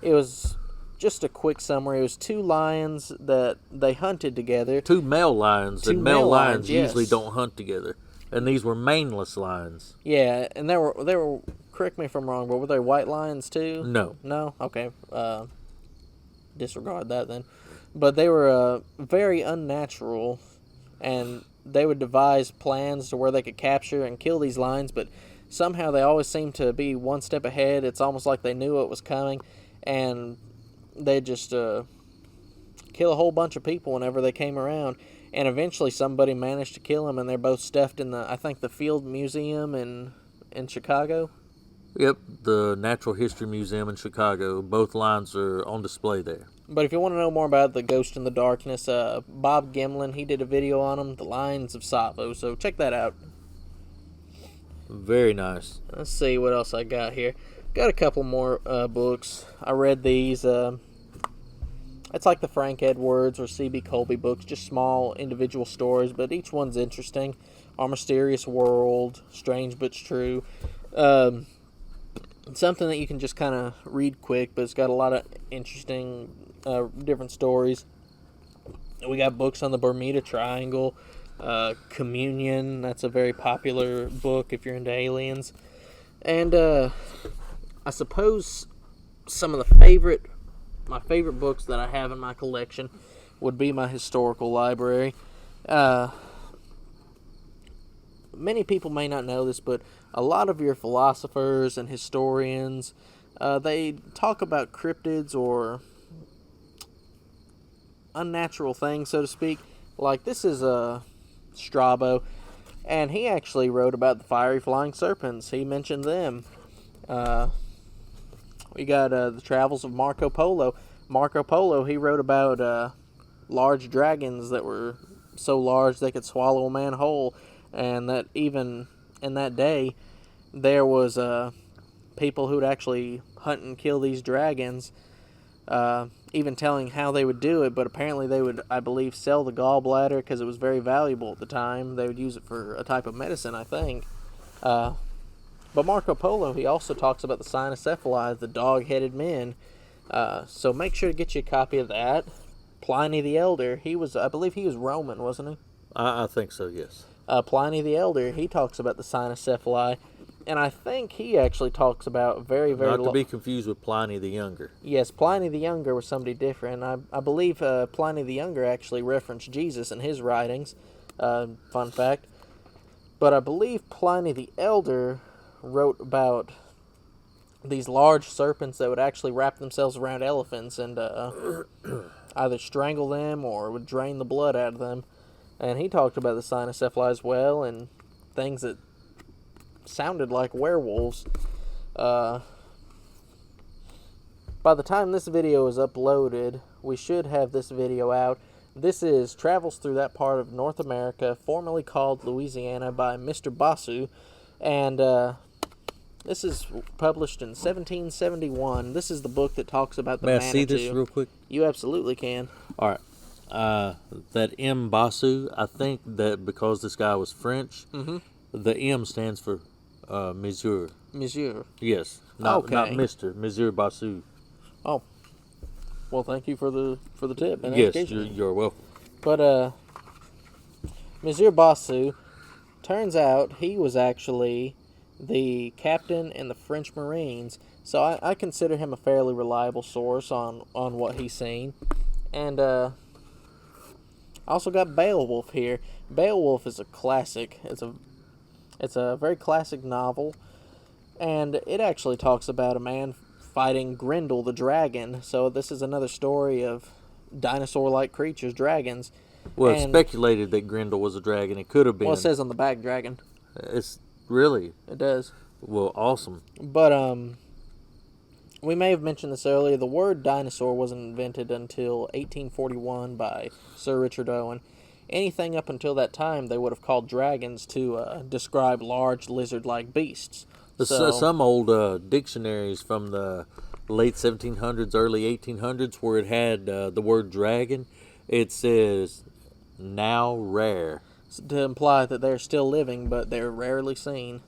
It was just a quick summary. It was two lions that they hunted together. Two male lions. Two and male lions yes. usually don't hunt together. And these were maneless lions. Yeah, and they were. Correct me if I'm wrong, but were they white lions too? No. No? Okay. Disregard that then. But they were very unnatural, and they would devise plans to where they could capture and kill these lions, but somehow they always seemed to be one step ahead. It's almost like they knew what was coming, and they'd just kill a whole bunch of people whenever they came around. And eventually somebody managed to kill them, and they're both stuffed in I think the Field Museum in Chicago. Yep, the Natural History Museum in Chicago. Both lions are on display there. But if you want to know more about The Ghost in the Darkness, Bob Gimlin, he did a video on them, The Lions of Tsavo, so check that out. Very nice. Let's see what else I got here. Got a couple more books. I read these. It's like the Frank Edwards or C.B. Colby books, just small individual stories, but each one's interesting. Our Mysterious World, Strange But True. Something that you can just kind of read quick, but it's got a lot of interesting different stories. We got books on the Bermuda Triangle, Communion. That's a very popular book if you're into aliens. And I suppose some of my favorite books that I have in my collection would be my historical library. Many people may not know this, but a lot of your philosophers and historians, they talk about cryptids or unnatural things, so to speak. Like, this is Strabo, and he actually wrote about the fiery flying serpents. He mentioned them. We got the travels of Marco Polo. Marco Polo, he wrote about large dragons that were so large they could swallow a man whole, and that even in that day there was people who would actually hunt and kill these dragons, even telling how they would do it. But apparently they would, I believe, sell the gallbladder because it was very valuable at the time. They would use it for a type of medicine, I think. But Marco Polo, he also talks about the cynocephali, the dog-headed men. So make sure to get you a copy of that. Pliny the Elder, I believe he was Roman, wasn't he? I think so, yes. Pliny the Elder, he talks about the cynocephali, and I think he actually talks about very, very... Not to be confused with Pliny the Younger. Yes, Pliny the Younger was somebody different. I believe Pliny the Younger actually referenced Jesus in his writings. Fun fact. But I believe Pliny the Elder wrote about these large serpents that would actually wrap themselves around elephants and either strangle them or would drain the blood out of them. And he talked about the cynocephali as well, and things that sounded like werewolves. By the time this video is uploaded, we should have this video out. This is travels through that part of North America, formerly called Louisiana, by Mr. Basu, and this is published in 1771. This is the book that talks about the May I Manitou. see this real quick? You absolutely can. All right. That M. Basu, I think that because this guy was French, the M stands for Monsieur. Monsieur. Yes, not Okay. Mr. Monsieur Basu. Oh, well, thank you for the tip and Yes, education. you're welcome. But Monsieur Basu, turns out he was actually the captain in the French Marines, so I consider him a fairly reliable source on what he's seen. And I also got Beowulf here. Beowulf is a classic. It's a very classic novel, and it actually talks about a man fighting Grendel the dragon. So this is another story of dinosaur-like creatures, dragons. Well, it's And- speculated that Grendel was a dragon. It could have been. Well, it says on the back dragon. It's really It does. well awesome. But we may have mentioned this earlier. The word dinosaur wasn't invented until 1841 by Sir Richard Owen. Anything up until that time, they would have called dragons to describe large lizard-like beasts. So, Some old dictionaries from the late 1700s, early 1800s, where it had the word dragon, it says now rare. to imply that they're still living, but they're rarely seen.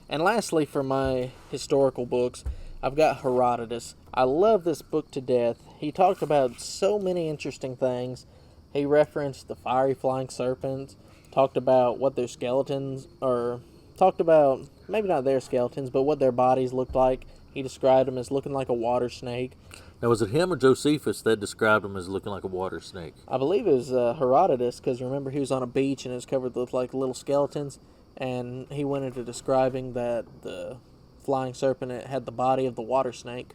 And lastly, for my historical books, I've got Herodotus. I love this book to death. He talked about so many interesting things. He referenced the fiery flying serpents, talked about what their skeletons, or talked about, maybe not their skeletons, but what their bodies looked like. He described them as looking like a water snake. Now, was it him or Josephus that described him as looking like a water snake? I believe it was Herodotus, because remember he was on a beach and it was covered with like little skeletons, and he went into describing that the flying serpent had the body of the water snake.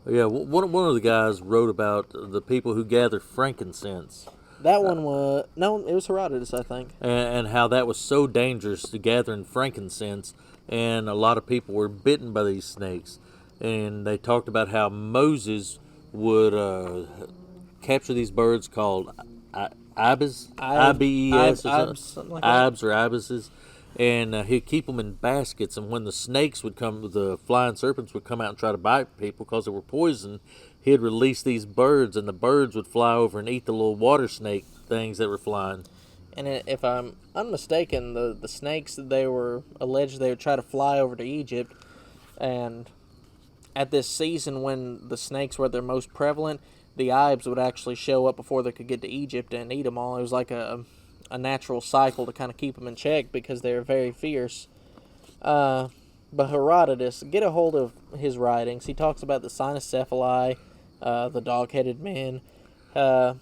Yeah, one of the guys wrote about the people who gather frankincense. That one was no, it was Herodotus, I think. And how that was so dangerous to gathering frankincense, and a lot of people were bitten by these snakes. And they talked about how Moses would capture these birds called ibis, I-B-E-S, ibs or ibises, and he'd keep them in baskets. And when the snakes would come, the flying serpents would come out and try to bite people because they were poisoned, he'd release these birds, and the birds would fly over and eat the little water snake things that were flying. And if I'm unmistaken, the snakes that they were alleged they would try to fly over to Egypt, and at this season when the snakes were their most prevalent, the ibis would actually show up before they could get to Egypt and eat them all. It was like a natural cycle to kind of keep them in check because they were very fierce. But Herodotus, get a hold of his writings. He talks about the cynocephali, the dog-headed men. Yeah,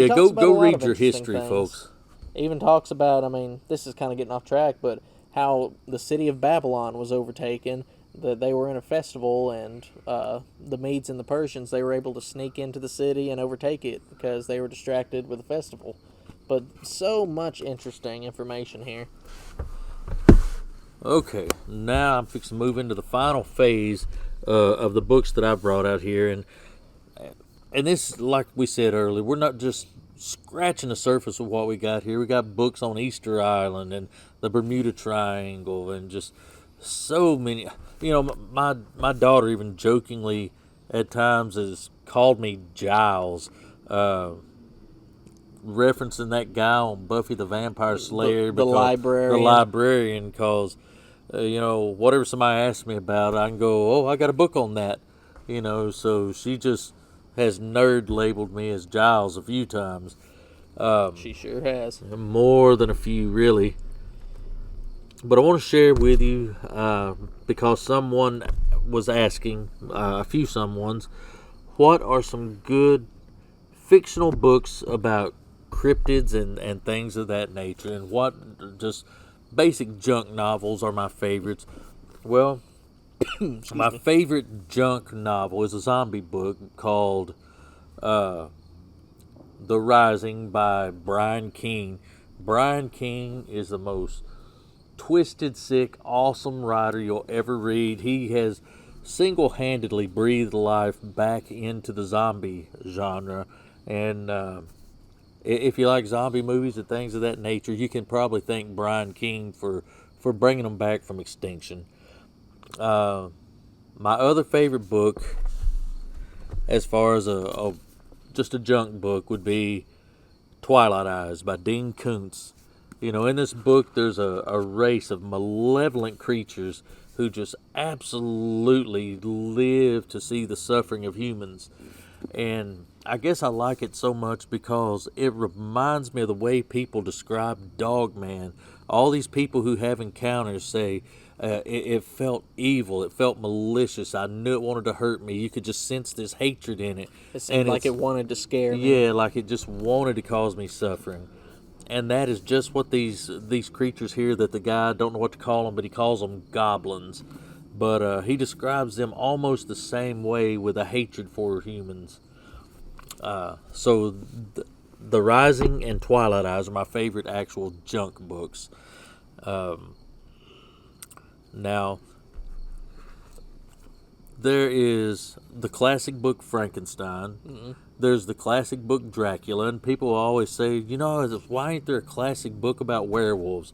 talks about a go lot read of your interesting history, things. folks. Even talks about, I mean, this is kind of getting off track, but how the city of Babylon was overtaken, that they were in a festival, and the Medes and the Persians, they were able to sneak into the city and overtake it because they were distracted with the festival. But so much interesting information here. Okay, now I'm fixing to move into the final phase of the books that I brought out here, and this, like we said earlier, we're not just scratching the surface of what we got here. We got books on Easter Island and the Bermuda Triangle, and just so many. You know, my daughter even jokingly at times has called me Giles, referencing that guy on Buffy the Vampire Slayer, the librarian. the librarian, because you know, whatever somebody asks me about, I can go, oh, I got a book on that, you know. So she just has nerd labeled me as Giles a few times. She sure has. More than a few, really. But I want to share with you, because someone was asking, a few someones, what are some good fictional books about cryptids and things of that nature, and what just basic junk novels are my favorites. Well, my favorite junk novel is a zombie book called The Rising by Brian King. Brian King is the most twisted, sick, awesome writer you'll ever read. He has single-handedly breathed life back into the zombie genre, and If you like zombie movies and things of that nature, you can probably thank Brian King for bringing them back from extinction. My other favorite book, as far as just a junk book, would be Twilight Eyes by Dean Koontz. You know, in this book, there's a race of malevolent creatures who just absolutely live to see the suffering of humans. And I guess I like it so much because it reminds me of the way people describe Dogman. All these people who have encounters say it felt evil, it felt malicious. I knew it wanted to hurt me. You could just sense this hatred in it. It seemed like it wanted to scare me. Yeah, like it just wanted to cause me suffering. And that is just what these creatures here that the guy, don't know what to call them, but he calls them goblins. But he describes them almost the same way with a hatred for humans. So The Rising and Twilight Eyes are my favorite actual junk books. Now, there is the classic book Frankenstein. Mm-hmm. There's the classic book Dracula, and people always say, you know, why ain't there a classic book about werewolves?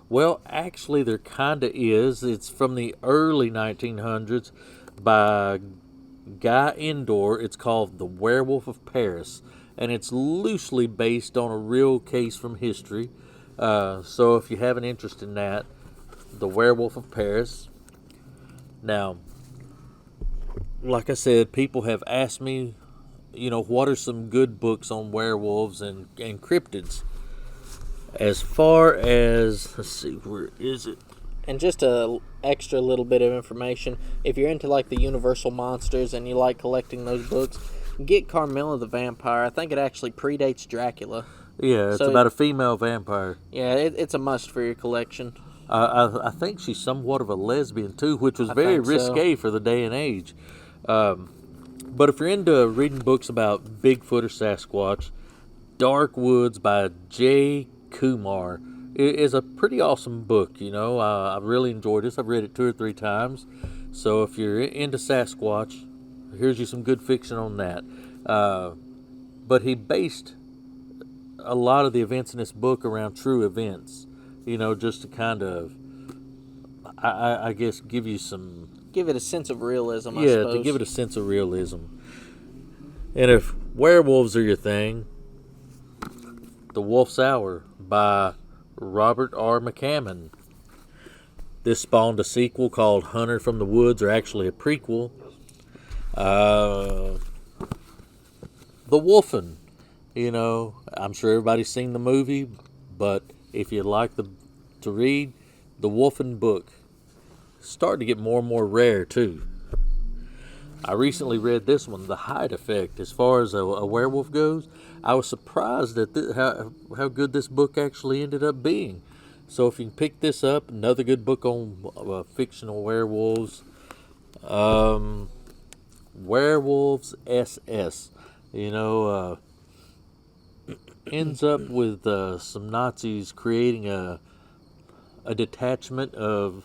Well, actually, there kind of is. It's from the early 1900s by Guy Endore. It's called The Werewolf of Paris, and it's loosely based on a real case from history. So if you have an interest in that, The Werewolf of Paris. Now, like I said, people have asked me, you know, what are some good books on werewolves and cryptids? As far as, let's see, where is it? And just a extra little bit of information, if you're into like the Universal Monsters and you like collecting those books, get Carmilla the Vampire. I think it actually predates Dracula. Yeah, it's about a female vampire. Yeah, it's a must for your collection. I think she's somewhat of a lesbian too, which was very risque for the day and age. But if you're into reading books about Bigfoot or Sasquatch, Dark Woods by J. Kumar is a pretty awesome book. You know, I really enjoyed this. I've read it 2 or 3 times. So if you're into Sasquatch, here's you some good fiction on that. But he based a lot of the events in this book around true events. You know, just to kind of, I guess, give it a sense of realism, I suppose. To give it a sense of realism. And if werewolves are your thing, The Wolf's Hour by Robert R. McCammon. This spawned a sequel called Hunter from the Woods, or actually a prequel. The Wolfen. You know, I'm sure everybody's seen the movie, but if you'd like to read, The Wolfen book. Starting to get more and more rare, too. I recently read this one, The Hyde Effect. As far as a werewolf goes, I was surprised at how good this book actually ended up being. So if you can pick this up, another good book on fictional werewolves. Werewolves SS. You know, ends up with some Nazis creating a detachment of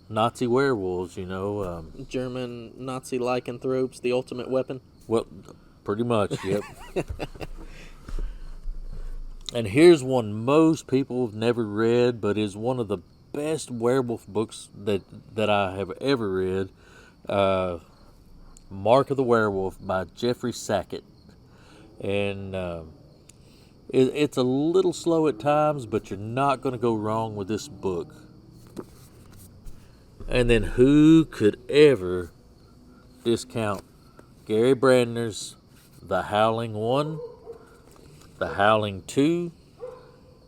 Nazi werewolves, you know. German Nazi lycanthropes, the ultimate weapon. Well, pretty much, yep. And here's one most people have never read, but is one of the best werewolf books that I have ever read. Mark of the Werewolf by Jeffrey Sackett. And it's a little slow at times, but you're not going to go wrong with this book. And then who could ever discount Gary Brandner's The Howling 1, The Howling 2,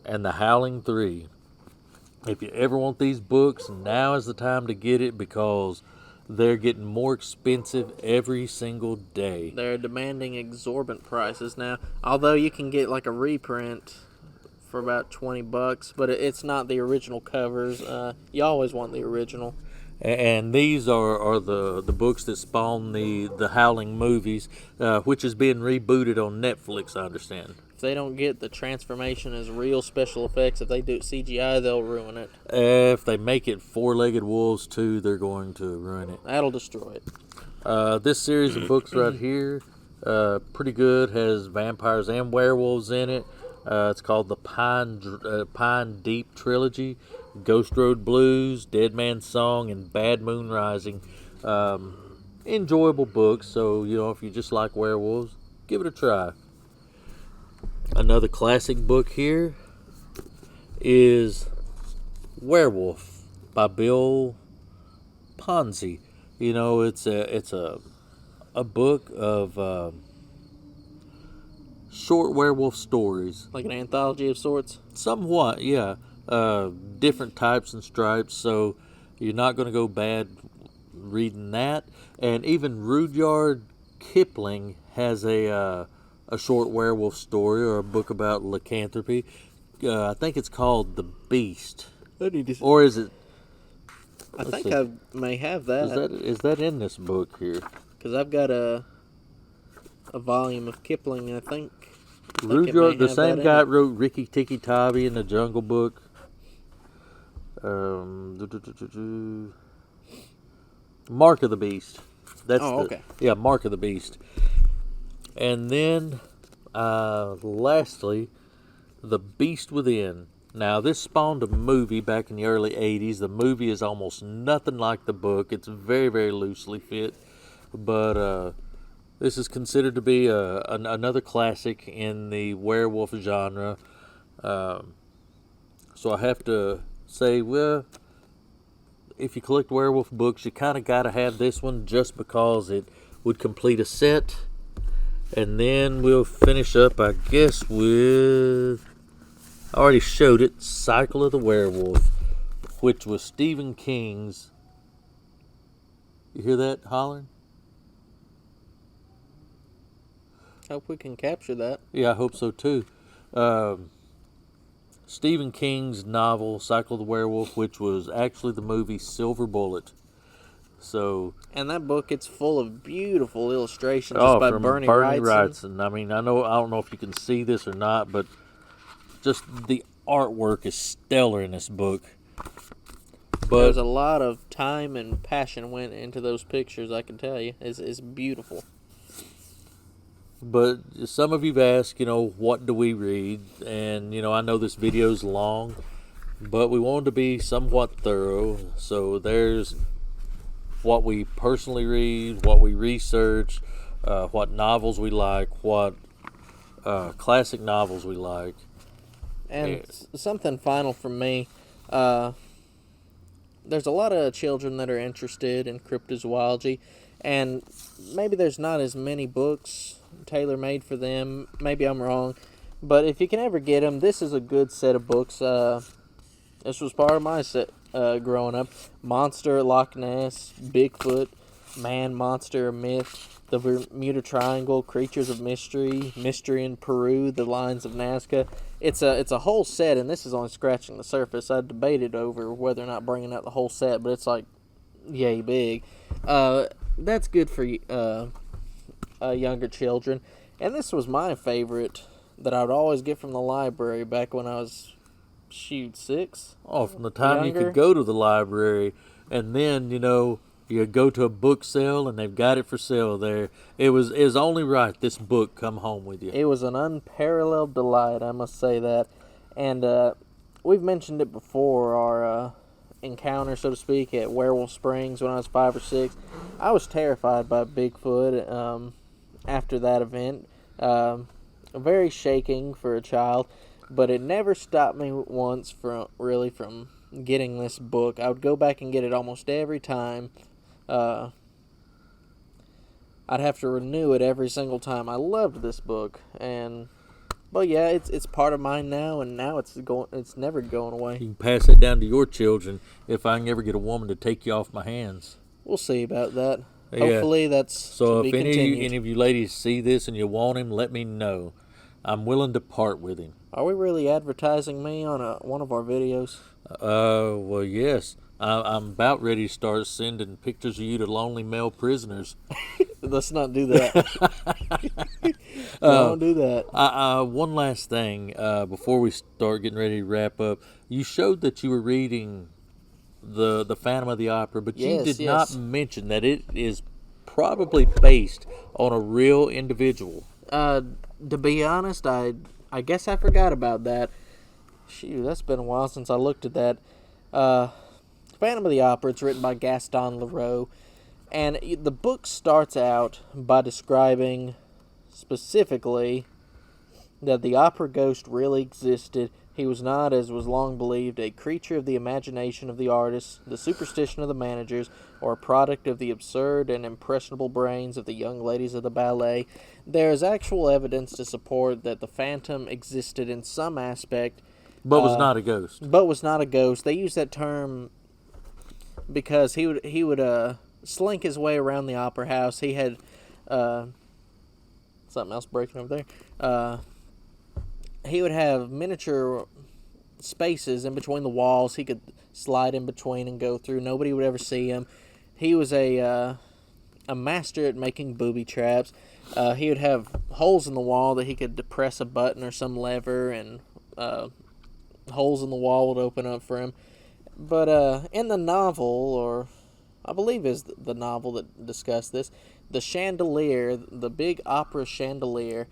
and The Howling 3. If you ever want these books, now is the time to get it because they're getting more expensive every single day. They're demanding exorbitant prices now. Although you can get like a reprint for about $20, but it's not the original covers. You always want the original. And these are the books that spawn the Howling movies, which is being rebooted on Netflix, I understand. If they don't get the transformation as real special effects, if they do it CGI, they'll ruin it. If they make it four-legged wolves too, they're going to ruin it. That'll destroy it. This series of books right here, Pretty good. Has vampires and werewolves in it. It's called the Pine Deep Trilogy. Ghost Road Blues, Dead Man's Song, and Bad Moon Rising. Enjoyable books. So if you just like werewolves, give it a try. Another classic book here is Werewolf by Bill Ponzi. It's a book of short werewolf stories. Like an anthology of sorts? Somewhat, yeah. Different types and stripes, so you're not going to go bad reading that. And even Rudyard Kipling has a short werewolf story or a book about lycanthropy. I think it's called The Beast. Or is it? I think I may have that. Is that in this book here? Because I've got a volume of Kipling, I think. Rudyard, the same guy that wrote Rikki Tikki Tavi in the Jungle Book. Mark of the Beast. Okay. Yeah, Mark of the Beast. And then, lastly, The Beast Within. Now, this spawned a movie back in the early 80s. The movie is almost nothing like the book. It's very, very loosely fit. But this is considered to be another classic in the werewolf genre. So I have to say, well, if you collect werewolf books, you kind of got to have this one just because it would complete a set. And then we'll finish up, I guess, with... I already showed it, Cycle of the Werewolf, which was Stephen King's... You hear that hollering? Hope we can capture that. Yeah, I hope so too. Stephen King's novel, Cycle of the Werewolf, which was actually the movie Silver Bullet. So, and that book, it's full of beautiful illustrations by Bernie Wrightson. I mean, I don't know if you can see this or not, but just the artwork is stellar in this book. But there's a lot of time and passion went into those pictures, I can tell you. It's beautiful. But some of you've asked, what do we read? And, I know this video's long, but we wanted to be somewhat thorough. So there's what we personally read, what we research, what novels we like, what classic novels we like. And something final from me. There's a lot of children that are interested in cryptozoology, and maybe there's not as many books tailor-made for them. Maybe I'm wrong, but if you can ever get them, this is a good set of books. This was part of my set growing up. Monster, Loch Ness, Bigfoot, Man, Monster, Myth, the Bermuda Triangle, Creatures of Mystery, Mystery in Peru, The Lines of Nazca. It's a whole set, and this is only scratching the surface. I debated over whether or not bringing out the whole set, but it's like yay big. That's good for younger children. And this was my favorite that I would always get from the library back when I was, 6. Oh, from the time younger. You could go to the library, and then, you go to a book sale, and they've got it for sale there. It was only right this book come home with you. It was an unparalleled delight, I must say that. And we've mentioned it before, our encounter, so to speak, at Werewolf Springs when I was 5 or 6. I was terrified by Bigfoot after that event. Very shaking for a child, but it never stopped me once from getting this book. I would go back and get it almost every time. I'd have to renew it every single time. I loved this book, but yeah, it's part of mine now, and now it's never going away. You can pass it down to your children if I can ever get a woman to take you off my hands. We'll see about that. Yeah. Hopefully that's so. To If be continued. any of you ladies see this and you want him, let me know. I'm willing to part with him. Are we really advertising me on one of our videos? Well, yes. I'm about ready to start sending pictures of you to lonely male prisoners. Let's not do that. Don't do that. One last thing before we start getting ready to wrap up. You showed that you were reading the Phantom of the Opera, but you did not mention that it is probably based on a real individual. To be honest, I guess I forgot about that. Shoot, that's been a while since I looked at that. Phantom of the Opera, it's written by Gaston Leroux, and the book starts out by describing specifically that the opera ghost really existed. He was not, as was long believed, a creature of the imagination of the artists, the superstition of the managers, or a product of the absurd and impressionable brains of the young ladies of the ballet. There is actual evidence to support that the phantom existed in some aspect, But was not a ghost. but was not a ghost. They use that term because he would slink his way around the opera house. He had something else breaking over there. He would have miniature spaces in between the walls. He could slide in between and go through. Nobody would ever see him. He was a master at making booby traps. He would have holes in the wall that he could depress a button or some lever, and holes in the wall would open up for him. But in the novel, or I believe is the novel that discussed this, the chandelier, the big opera chandelier,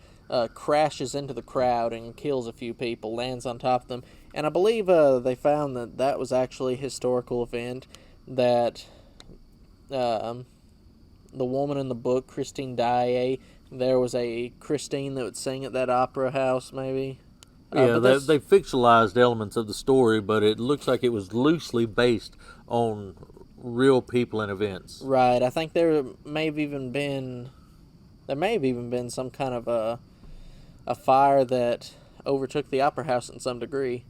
crashes into the crowd and kills a few people, lands on top of them. And I believe they found that was actually a historical event, that the woman in the book, Christine Daae, there was a Christine that would sing at that opera house, maybe. Yeah, they fictionalized elements of the story, but it looks like it was loosely based on real people and events. Right. I think there may have even been some kind of a fire that overtook the opera house in some degree,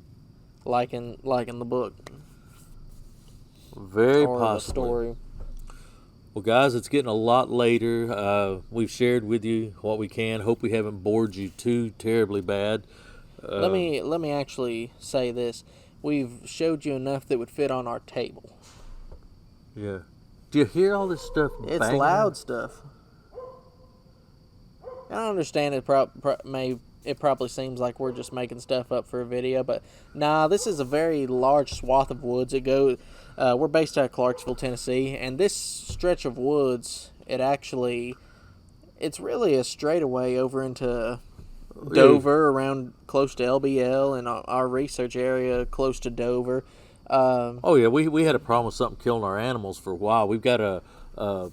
like in the book. Very or possibly. The story. Well, guys, it's getting a lot later. We've shared with you what we can. Hope we haven't bored you too terribly bad. Let me actually say this. We've showed you enough that would fit on our table. Yeah. Do you hear all this stuff? It's banging? loud stuff. I understand it probably seems like we're just making stuff up for a video, but nah, this is a very large swath of woods. We're based out of Clarksville, Tennessee, and this stretch of woods, it's really a straightaway over into Dover, around close to LBL, and our research area close to Dover. Oh yeah, we had a problem with something killing our animals for a while. We've got a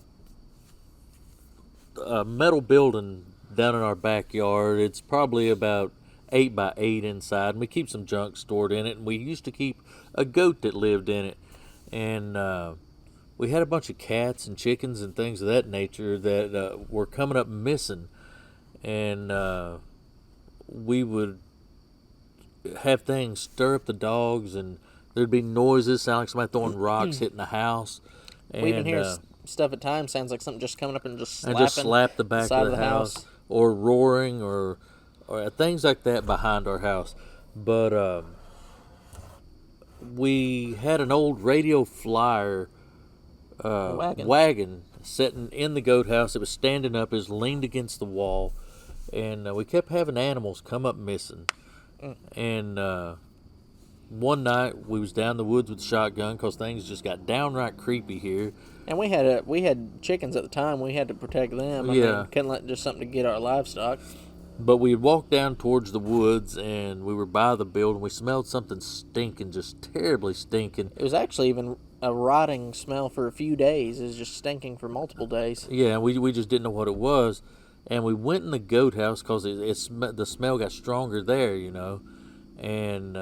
metal building down in our backyard. It's probably about 8 by 8 inside, and we keep some junk stored in it. And we used to keep a goat that lived in it, and we had a bunch of cats and chickens and things of that nature that were coming up missing, and we would have things stir up the dogs, and there'd be noises, sound like somebody throwing rocks, hitting the house. And we even hear stuff at times, sounds like something just coming up and just slap the back of the house, or roaring, or things like that behind our house. But we had an old radio flyer wagon sitting in the goat house. It was standing up, it was leaned against the wall, and we kept having animals come up missing. And one night we was down the woods with a shotgun because things just got downright creepy here. And we had chickens at the time. We had to protect them. I mean, couldn't let just something to get our livestock. But we had walked down towards the woods, and we were by the building. We smelled something stinking, just terribly stinking. It was actually even a rotting smell for a few days. It was just stinking for multiple days. Yeah, we just didn't know what it was. And we went in the goat house because the smell got stronger there, you know. And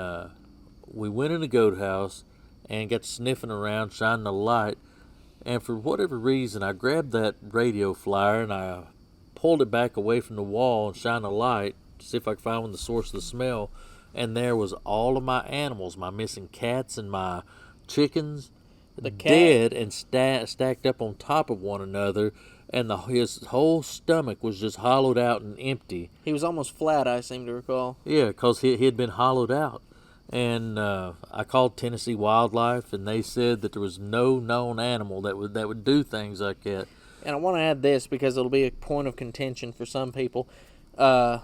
we went in the goat house and got sniffing around, shining a light. And for whatever reason, I grabbed that radio flyer and I pulled it back away from the wall and shined a light to see if I could find the source of the smell. And there was all of my animals, my missing cats and my chickens, dead and stacked up on top of one another. And his whole stomach was just hollowed out and empty. He was almost flat, I seem to recall. Yeah, because he had been hollowed out. And I called Tennessee Wildlife, and they said that there was no known animal that would do things like that. And I want to add this because it'll be a point of contention for some people. It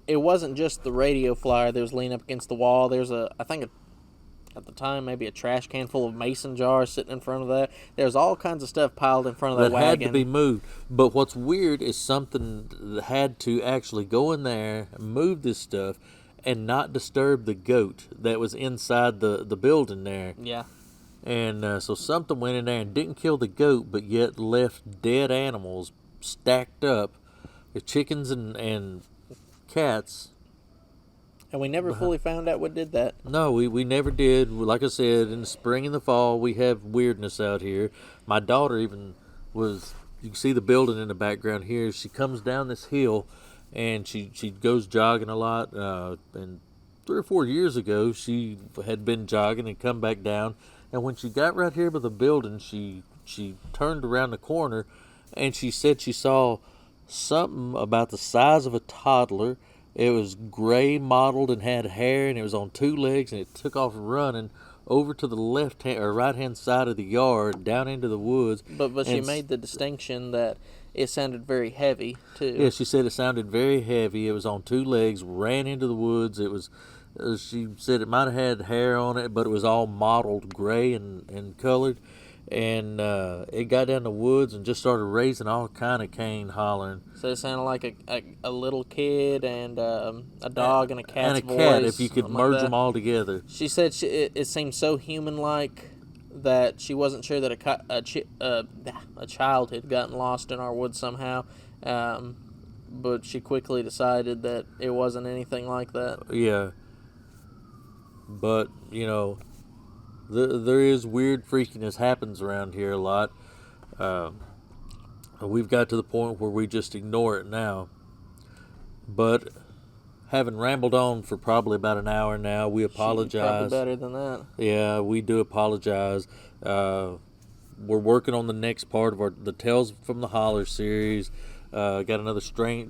wasn't just the radio flyer that was leaning up against the wall. There's I think at the time, maybe a trash can full of mason jars sitting in front of that. There's all kinds of stuff piled in front of that wagon. That had to be moved. But what's weird is something that had to actually go in there, move this stuff, and not disturb the goat that was inside the building there. Yeah. And so something went in there and didn't kill the goat, but yet left dead animals stacked up, with chickens and cats. And we never fully found out what did that. No, we never did. Like I said, in the spring and the fall, we have weirdness out here. My daughter even was, you can see the building in the background here. She comes down this hill, and she goes jogging a lot. And 3 or 4 years ago, she had been jogging and come back down. And when she got right here by the building, she turned around the corner, and she said she saw something about the size of a toddler. It was gray mottled and had hair, and it was on 2 legs, and it took off running over to the left hand or right hand side of the yard, down into the woods. But she made the distinction that it sounded very heavy too. Yeah, she said it sounded very heavy. It was on 2 legs, ran into the woods. It was. She said it might have had hair on it, but it was all mottled gray and colored. And it got down the woods and just started raising all kind of cane hollering. So it sounded like a little kid and a dog and a cat's voice. And a cat, if you could merge them all together. She said it seemed so human-like that she wasn't sure that a child had gotten lost in our woods somehow. But she quickly decided that it wasn't anything like that. Yeah. But, there is weird freakiness happens around here a lot. We've got to the point where we just ignore it now. But having rambled on for probably about an hour now, we apologize. Probably better than that. Yeah, we do apologize. We're working on the next part of the Tales from the Holler series. Got another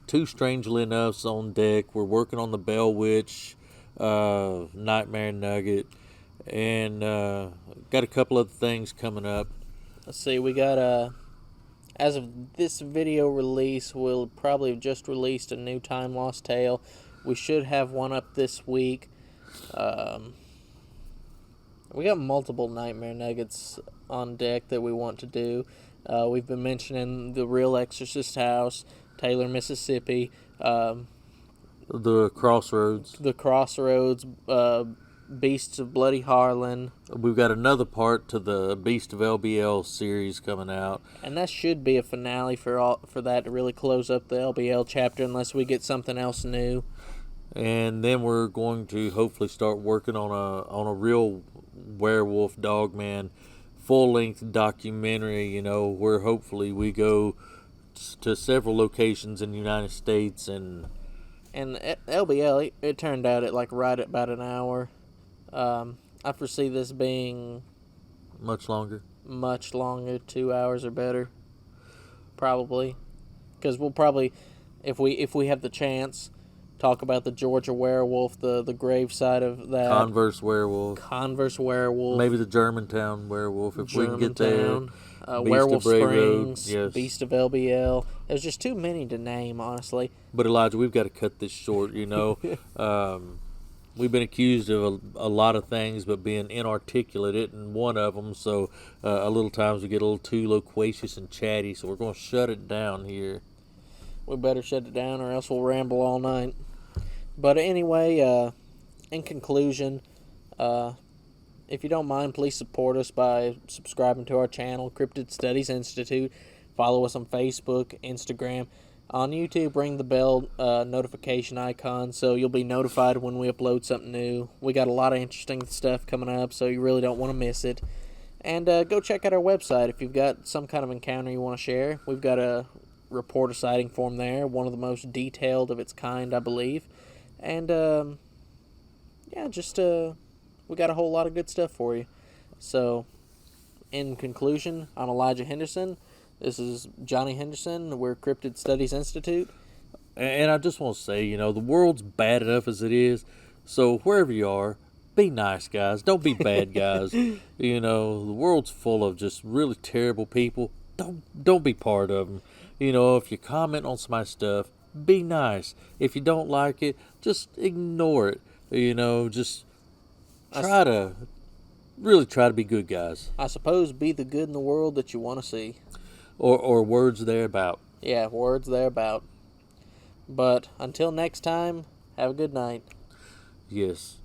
two Strangely Enoughs on deck. We're working on the Bell Witch, Nightmare Nugget, and got a couple other things coming up. Let's see, we got as of this video release, we'll probably have just released a new Time Lost Tale. We should have one up this week. We got multiple Nightmare Nuggets on deck that we want to do. We've been mentioning the Real Exorcist House, Taylor, Mississippi, the Crossroads. Beasts of Bloody Harlan. We've got another part to the Beast of LBL series coming out. And that should be a finale for that to really close up the LBL chapter unless we get something else new. And then we're going to hopefully start working on a real werewolf Dogman full-length documentary, where hopefully we go to several locations in the United States and LBL, it turned out at right at about an hour. I foresee this being much longer, 2 hours or better, probably, because we'll probably, if we have the chance, talk about the Georgia werewolf, the grave side of that. Converse werewolf. Maybe the Germantown werewolf, if we can get there. Werewolf Springs, yes. Beast of LBL. There's just too many to name, honestly. But Elijah, we've got to cut this short, We've been accused of a lot of things, but being inarticulate isn't one of them. So a little times we get a little too loquacious and chatty, so we're going to shut it down here. We better shut it down or else we'll ramble all night. But anyway, in conclusion, if you don't mind, please support us by subscribing to our channel, Cryptid Studies Institute. Follow us on Facebook, Instagram. On YouTube, ring the bell notification icon so you'll be notified when we upload something new. We got a lot of interesting stuff coming up, so you really don't want to miss it. And go check out our website if you've got some kind of encounter you want to share. We've got a report a sighting form there, one of the most detailed of its kind, I believe. And we got a whole lot of good stuff for you. So, in conclusion, I'm Elijah Henderson. This is Johnny Henderson. We're Cryptid Studies Institute. And I just want to say, the world's bad enough as it is. So wherever you are, be nice, guys. Don't be bad guys. The world's full of just really terrible people. Don't be part of them. If you comment on my stuff, be nice. If you don't like it, just ignore it. Just try to really try to be good guys. I suppose be the good in the world that you want to see. Or words thereabout. Yeah, words thereabout. But until next time, have a good night. Yes.